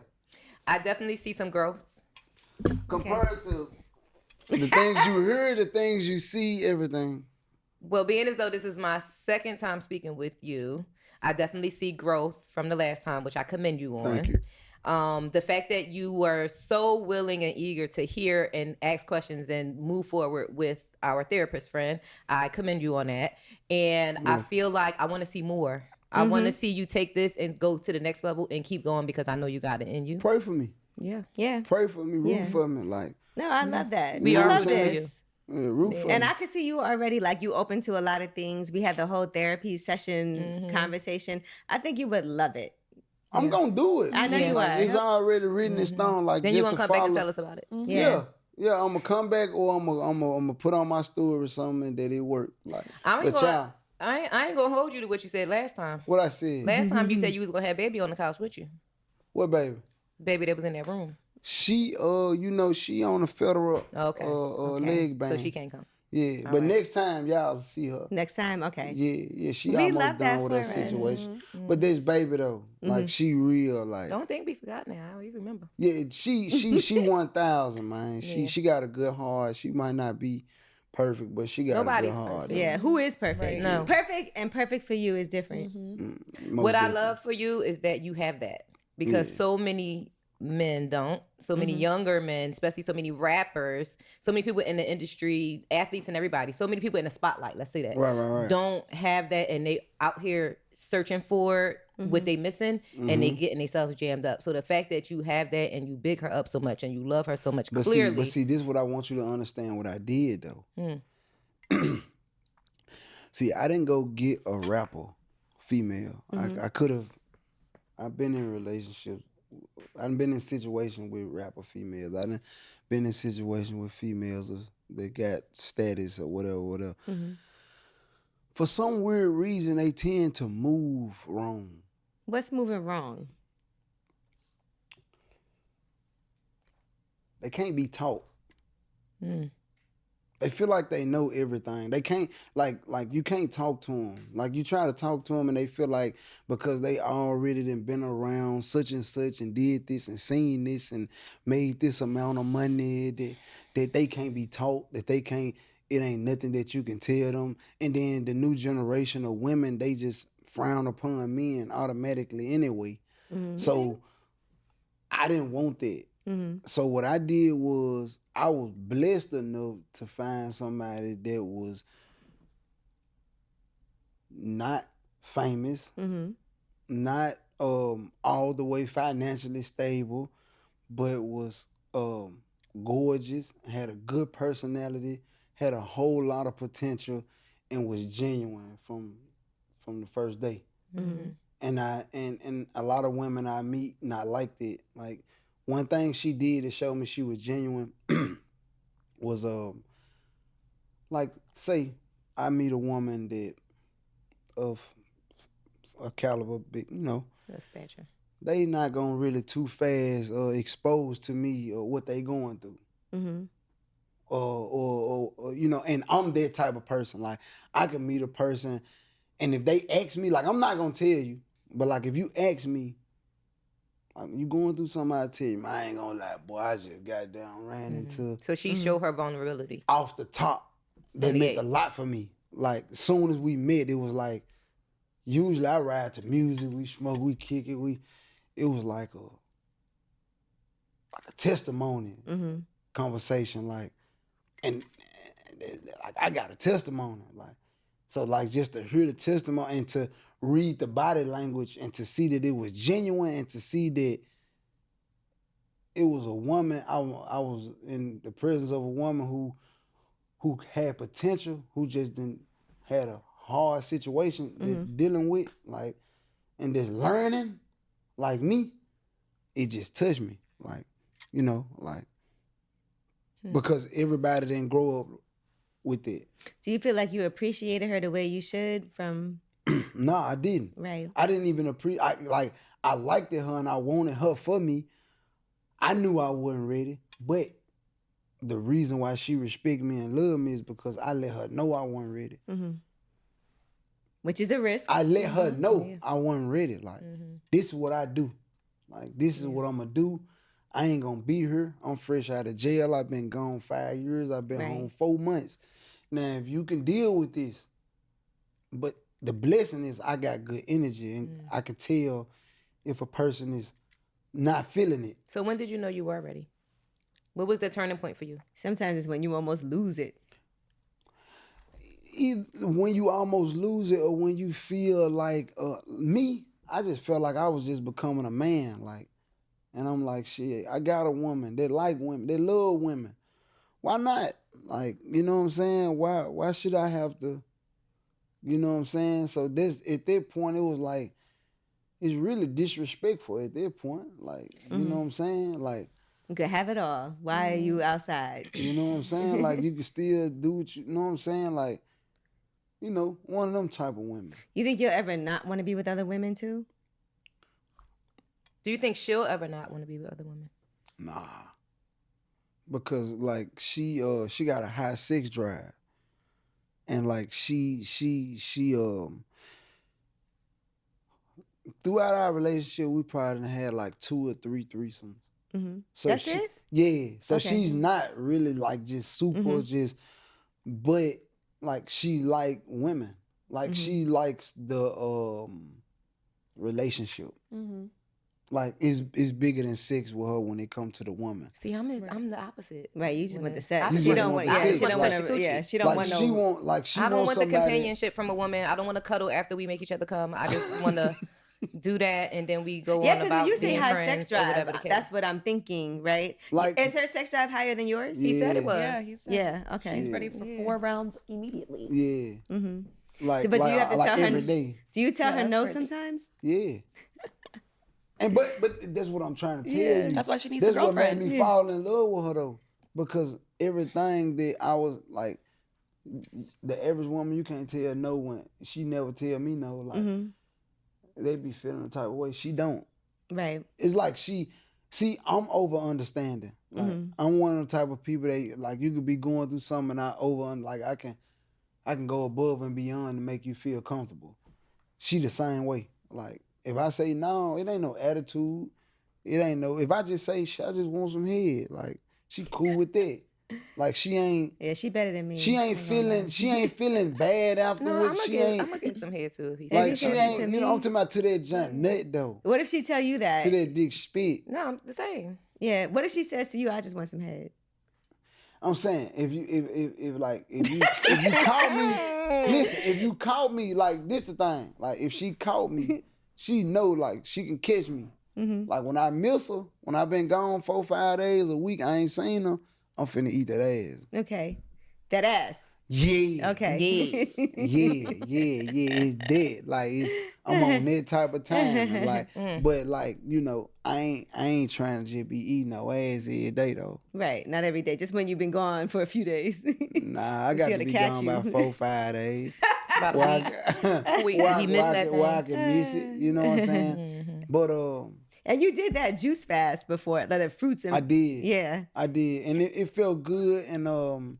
I definitely see some growth. Compared to the things you hear, the things you see, everything. Well, being as though this is my second time speaking with you, I definitely see growth from the last time, which I commend you on. Thank you. The fact that you were so willing and eager to hear and ask questions and move forward with our therapist friend, I commend you on that. And I feel like I want to see more. I want to see you take this and go to the next level and keep going because I know you got it in you. Pray for me. Yeah. Yeah. Pray for me. Root Yeah. for me. Like, No, I love that. We I are love rooting for this. root for And me. I could see you already like you open to a lot of things. We had the whole therapy session conversation. I think you would love it. I'm gonna do it. I know you Like, are. it's already written in stone. Like, Then just you want to to come back and follow- tell us about it. Yeah. Yeah, I'm gonna come back or I'm gonna put on my story or something that it worked. Like, I ain't but gonna- y'all, I ain't gonna hold you to what you said last time. what I said. Last time you said you was gonna have baby on the couch with you. What baby? Baby that was in that room. She, she on a federal Okay. leg band. So she can't come. Yeah, All but right. next time y'all see her. Next time, okay. Yeah, she We almost love that done with for her us. situation. But this baby though, like she real, like Don't think we forgot now. You remember? yeah, she 1,000, man. Yeah. She got a good heart. She might not be perfect, but she got a Nobody's good heart. perfect. Yeah, who is perfect? Right. No. Perfect and perfect for you is different. Most What I definitely. love for you is that you have that because Yeah. so many men don't. So many younger men, especially so many rappers, so many people in the industry, athletes and everybody, so many people in the spotlight, let's say that, Right. don't have that, and they out here searching for what they missing, and they getting themselves jammed up. So the fact that you have that and you big her up so much and you love her so much, But clearly. see, this is what I want you to understand what I did though. See, I didn't go get a rapper female. I could have. I've been in relationships. I've been in situations with rapper females. I've been in situations with females that got status or whatever. For some weird reason, they tend to move wrong. What's moving wrong? They can't be taught. They feel like they know everything. They can't, like you can't talk to them. Like you try to talk to them and they feel like because they already done been around such and such and did this and seen this and made this amount of money that they can't be taught, that they can't, it ain't nothing that you can tell them. And then the new generation of women, they just frown upon men automatically anyway. So I didn't want that. So what I did was I was blessed enough to find somebody that was not famous, not all the way financially stable, but was gorgeous, had a good personality, had a whole lot of potential, and was genuine from the first day. And a lot of women I meet not like that. Like one thing she did to show me she was genuine was like say I meet a woman that of a caliber big, The stature. they not gonna really too fast expose to me what they going through. Or and I'm that type of person. Like I can meet a person and if they ask me, like I'm not gonna tell you, but like if you ask me, you going through something, I tell you, man, I ain't gonna lie, boy, I just goddamn ran into. So she showed her vulnerability. Off the top, that meant a lot for me. Like, as soon as we met, it was like, usually I ride to music, we smoke, we kick it, it was like a testimony conversation, like, and like I got a testimony, like, so like just to hear the testimony and to read the body language and to see that it was genuine and to see that it was a woman. I was in the presence of a woman who had potential, who just didn't had a hard situation that dealing with, like, and just learning, like me. It just touched me, like, because everybody didn't grow up with it. Do you feel like you appreciated her the way you should from? No, I didn't. Right. I didn't even appreciate. I liked her and I wanted her for me. I knew I wasn't ready, but the reason why she respect me and love me is because I let her know I wasn't ready. Which is a risk. I let her know I wasn't ready. Like, this is what I do. Like, this is what I'm going to do. I ain't going to be here. I'm fresh out of jail. I've been gone 5 years. I've been home 4 months. Now, if you can deal with this, but the blessing is I got good energy and I can tell if a person is not feeling it. So when did you know you were ready? What was the turning point for you? Sometimes it's when you almost lose it. Either when you almost lose it or when you feel like, me, I just felt like I was just becoming a man. Like, and I'm like, shit, I got a woman that like women, that love women. Why not? Like, you know what I'm saying? Why should I have to, you know what I'm saying? So this, at that point, it was like, it's really disrespectful at that point. Like, you know what I'm saying? Like, you could have it all. Why are you outside? You know what I'm saying? Like, you can still do what you know what I'm saying? Like, one of them type of women. You think you'll ever not want to be with other women too? Do you think she'll ever not want to be with other women? Nah. Because like she got a high sex drive. and like she throughout our relationship, we probably had like 2 or 3 threesomes. Mm-hmm. So That's it? Yeah. So Okay. she's not really like just super but like she like women. Like she likes the relationship. Like it's bigger than sex with her when it comes to the woman. See, I'm the opposite. Right, you just want the sex. She don't want. Yeah, she don't want to. Yeah, she don't want no. I don't want the companionship from a woman. I don't want to cuddle after we make each other come. I just want to do that, and then we go on about you say being high friends sex or whatever the drive. case. That's what I'm thinking, right? Like, is her sex drive higher than yours? He said it was. Yeah, he said. Yeah. Okay. She's ready for 4 rounds immediately. Yeah. Mm-hmm. Like, so, but do you have to tell her every day? Do you tell her no crazy. sometimes? Yeah. And but that's what I'm trying to tell you. That's why she needs a girlfriend. That's what made me fall in love with her though, because everything that I was like, the average woman you can't tell no when she never tell me no. Like they be feeling the type of way. She don't. Right. It's like I'm over understanding. Like I'm one of the type of people that like you could be going through something and like I can go above and beyond to make you feel comfortable. She the same way. Like if I say no, it ain't no attitude. It ain't no. If I just say I just want some head, like she cool with that. Like she ain't. Yeah, she better than me. She ain't feeling bad afterwards. I'm gonna get some head too. If he like she ain't. You know, I'm talking about to that giant nut though. What if she tell you that? To that dick spit. No, I'm the same. Yeah. What if she says to you, "I just want some head"? I'm saying if you caught me, listen. If you caught me, like this the thing. Like if she caught me, she know like she can catch me. Like when I miss her, when I've been gone 4 or 5 days a week, I ain't seen her. I'm finna eat that ass. Okay, that ass. Yeah. Okay. Yeah. It's dead. Like I'm on that type of time. Like, but like you know, I ain't trying to just be eating no ass every day though. Right. Not every day. Just when you've been gone for a few days. Nah, I got to be gone about 4 or 5 days. About a week. He missed that thing. Where I can miss it. You know what I'm saying? But and you did that juice fast before, like the fruits and I did. Yeah. I did. And it felt good and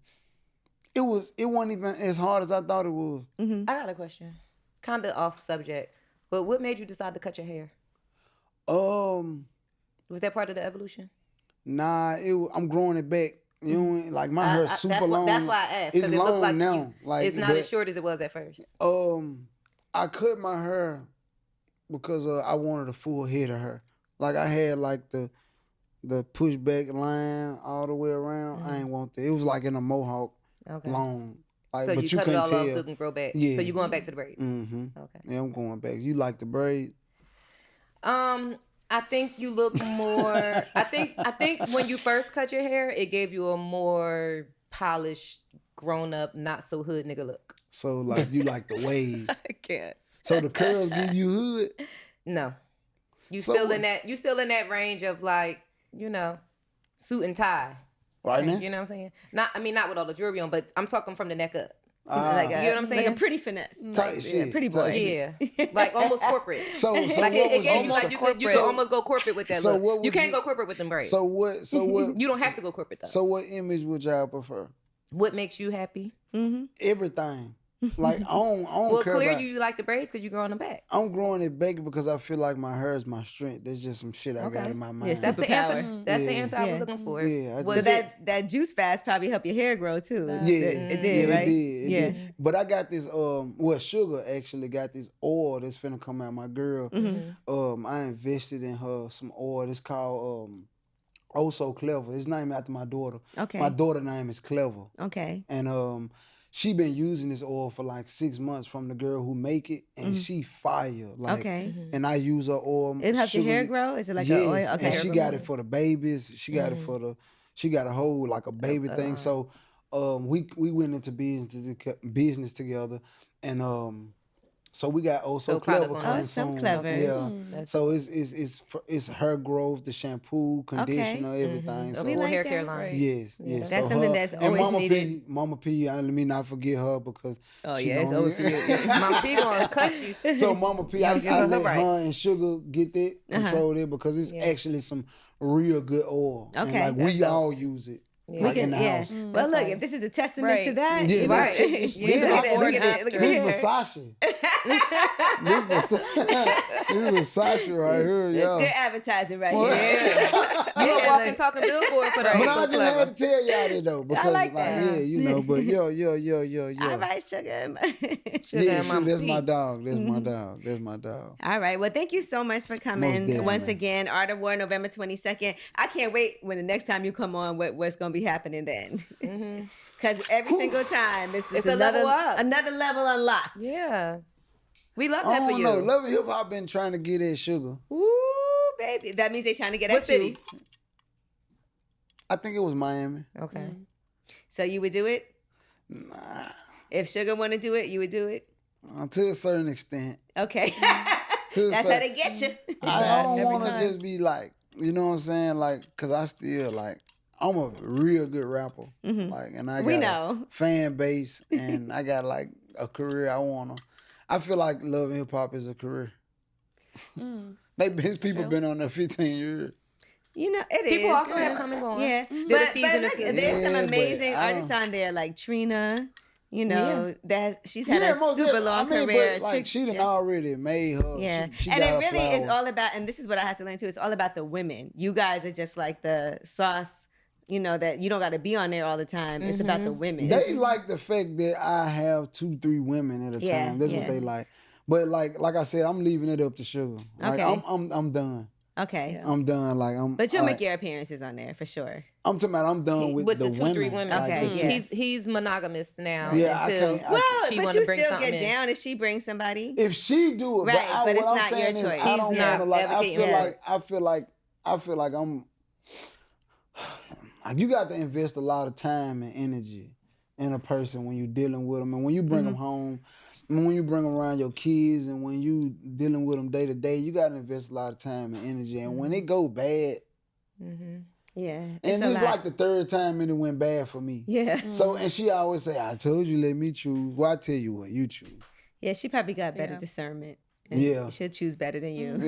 it wasn't even as hard as I thought it was. I got a question. Kind of off subject, but what made you decide to cut your hair? Was that part of the evolution? Nah, I'm growing it back. You know, like my hair's super long. That's why I asked. It's it long like now. Like it's not as short as it was at first. I cut my hair because I wanted a full head of hair. Like I had like the pushback line all the way around. I ain't want that. It was like in a mohawk, long. Like, so but you cut it all tell. off so it can grow back. Yeah. So you going back to the braids. Okay. Yeah, I'm going back. You like the braids? I think you look more. I think when you first cut your hair, it gave you a more polished, grown up, not so hood nigga look. So like you like the waves. I can't. So the curls give you hood? No. You still in that range of like, you know, suit and tie. Right now? You know what I'm saying? Not with all the jewelry on, but I'm talking from the neck up. Like you know what I'm saying? Like a pretty finesse. Tight shit. Yeah, pretty boy. Yeah. Like almost corporate. So like it gave you like you could almost go corporate with that look. You can't go corporate with them braids. So what you don't have to go corporate though. So what image would y'all prefer? What makes you happy? Everything. Like I don't well, care clearly about, you like the braids because you growing them back. I'm growing it back because I feel like my hair is my strength. There's just some shit I got in my mind. Yeah, that's the answer. That's the answer I was looking for. Yeah, so that juice fast probably helped your hair grow too. It did, right? It did. But I got this Sugar actually got this oil that's finna come out. My girl, I invested in her some oil. It's called Oh So Clever. It's named after my daughter. Okay. My daughter's name is Clever. Okay. And she been using this oil for like 6 months from the girl who make it, and she fire. Like, and I use her oil. It helps your hair grow? Is it like an oil? Okay. And she got it for the babies. She got it for she got a whole like a baby thing. So we went into business together, and so we got Oh So Clever coming soon. So clever. Yeah. So it's hair growth, the shampoo, conditioner, everything. So we like hair that. care line. Yes. That's so something that's always needed. Mama P, let me not forget her because it's over for you. Mama P gonna cut you. So Mama P, I let her and Sugar get that, control it because it's actually some real good oil. Okay. And like we all use it. Yeah. Like in the house. Well, look, if this is a testament to that, Yeah, right. Look at it. Look at This it. Versace. This Versace right here, It's yeah. good advertising right Well, here. You a walking, talking billboard for that. But I just had to tell y'all that though, because like that. yeah, you know, but yo. All right, sugar. Yeah, in my that's my feet. dog. That's my dog. That's my dog. All right. Well, thank you so much for Most coming definitely. once again. Art of War, November 22nd. I can't wait when the next time you come on, what's going to be happening then. Because every single time, it's a level up. Another level unlocked. Yeah. We love I that for don't you. know. Love and Hip Hop been trying to get that sugar. Ooh, baby. That means they're trying to get What at city? you. I think it was Miami. Okay. So you would do it? Nah, If Sugar want to do it, you would do it? to a certain extent. Okay. To a That's how certain- they get you. I don't Every want to time. just be like, you know what I'm saying? Like, cause I still like, I'm a real good rapper. Like, and I got We a know. fan base, and I got like a career I feel like Love and Hip Hop is a career. People been on there 15 years. You know, it is. People also have come and gone. Yeah. Did But a season or look, two. there's some Yeah, but amazing I artists don't- on there, like Trina. You know, she's had a most super definitely. long I mean, career. but, like, Trick- she done already made her. Yeah. She And got it her really is flowers. all about, and this is what I had to learn too, it's all about the women. You guys are just like the sauce, you know, that you don't got to be on there all the time. It's about the women. They like the fact that I have 2-3 women at a Yeah, time. That's yeah. what they like. But like I said, I'm leaving it up to Sugar. Like Okay. I'm done. Okay. I'm done. Like But you'll like, make your appearances on there for sure. I'm talking about I'm done with With the the 2-3 women. Like, Okay, the yeah. two- He's monogamous now Yeah, I until can't- Well, she but wanna you bring still something get in. down if she brings somebody. If she do it, Right, but what it's I'm not your saying is, choice. I don't He's not wanna, like, advocating for it. I feel like I'm. You got to invest a lot of time and energy in a person when you're dealing with them, and when you bring them home, and when you bring them around your kids, and when you dealing with them day to day, you got to invest a lot of time and energy. And when it go bad, Yeah. and a it's lot. like the third time it went bad for me. Yeah. So, and she always say, "I told you, let me choose." Well, I tell you what, you choose. Yeah, she probably got better Yeah. discernment. And Yeah. She'll choose better than you.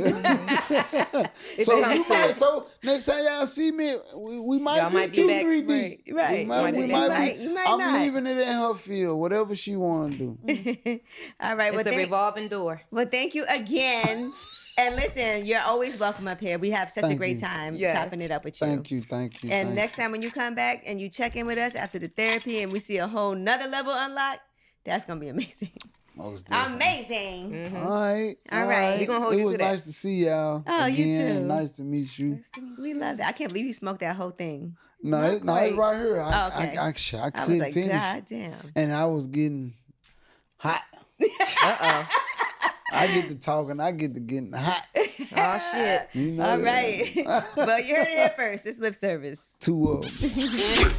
So next time y'all see me, we might Y'all be might be 2-3 back. deep. Right. We might You be. might I'm not. leaving it in her field, whatever she want to do. All right. It's a revolving door. Well, thank you again. And listen, you're always welcome up here. We have such a Thank great you. time Yes. chopping it up with you. Thank you. And next time when you come back and you check in with us after the therapy and we see a whole nother level unlocked, that's going to be amazing. Most definitely. Amazing. All right. All right. We gonna hold it you was to that. nice to see y'all. Oh, you again. too. Nice to meet you. We love that. I can't believe you smoked that whole thing. No, it's right here. Oh, okay. I I couldn't was like, finish. God damn. And I was getting hot. Uh-oh. I get to talking. I get to getting hot. Oh, shit. You know All that. right. Well, you heard it here first. It's lip service. 2 of them.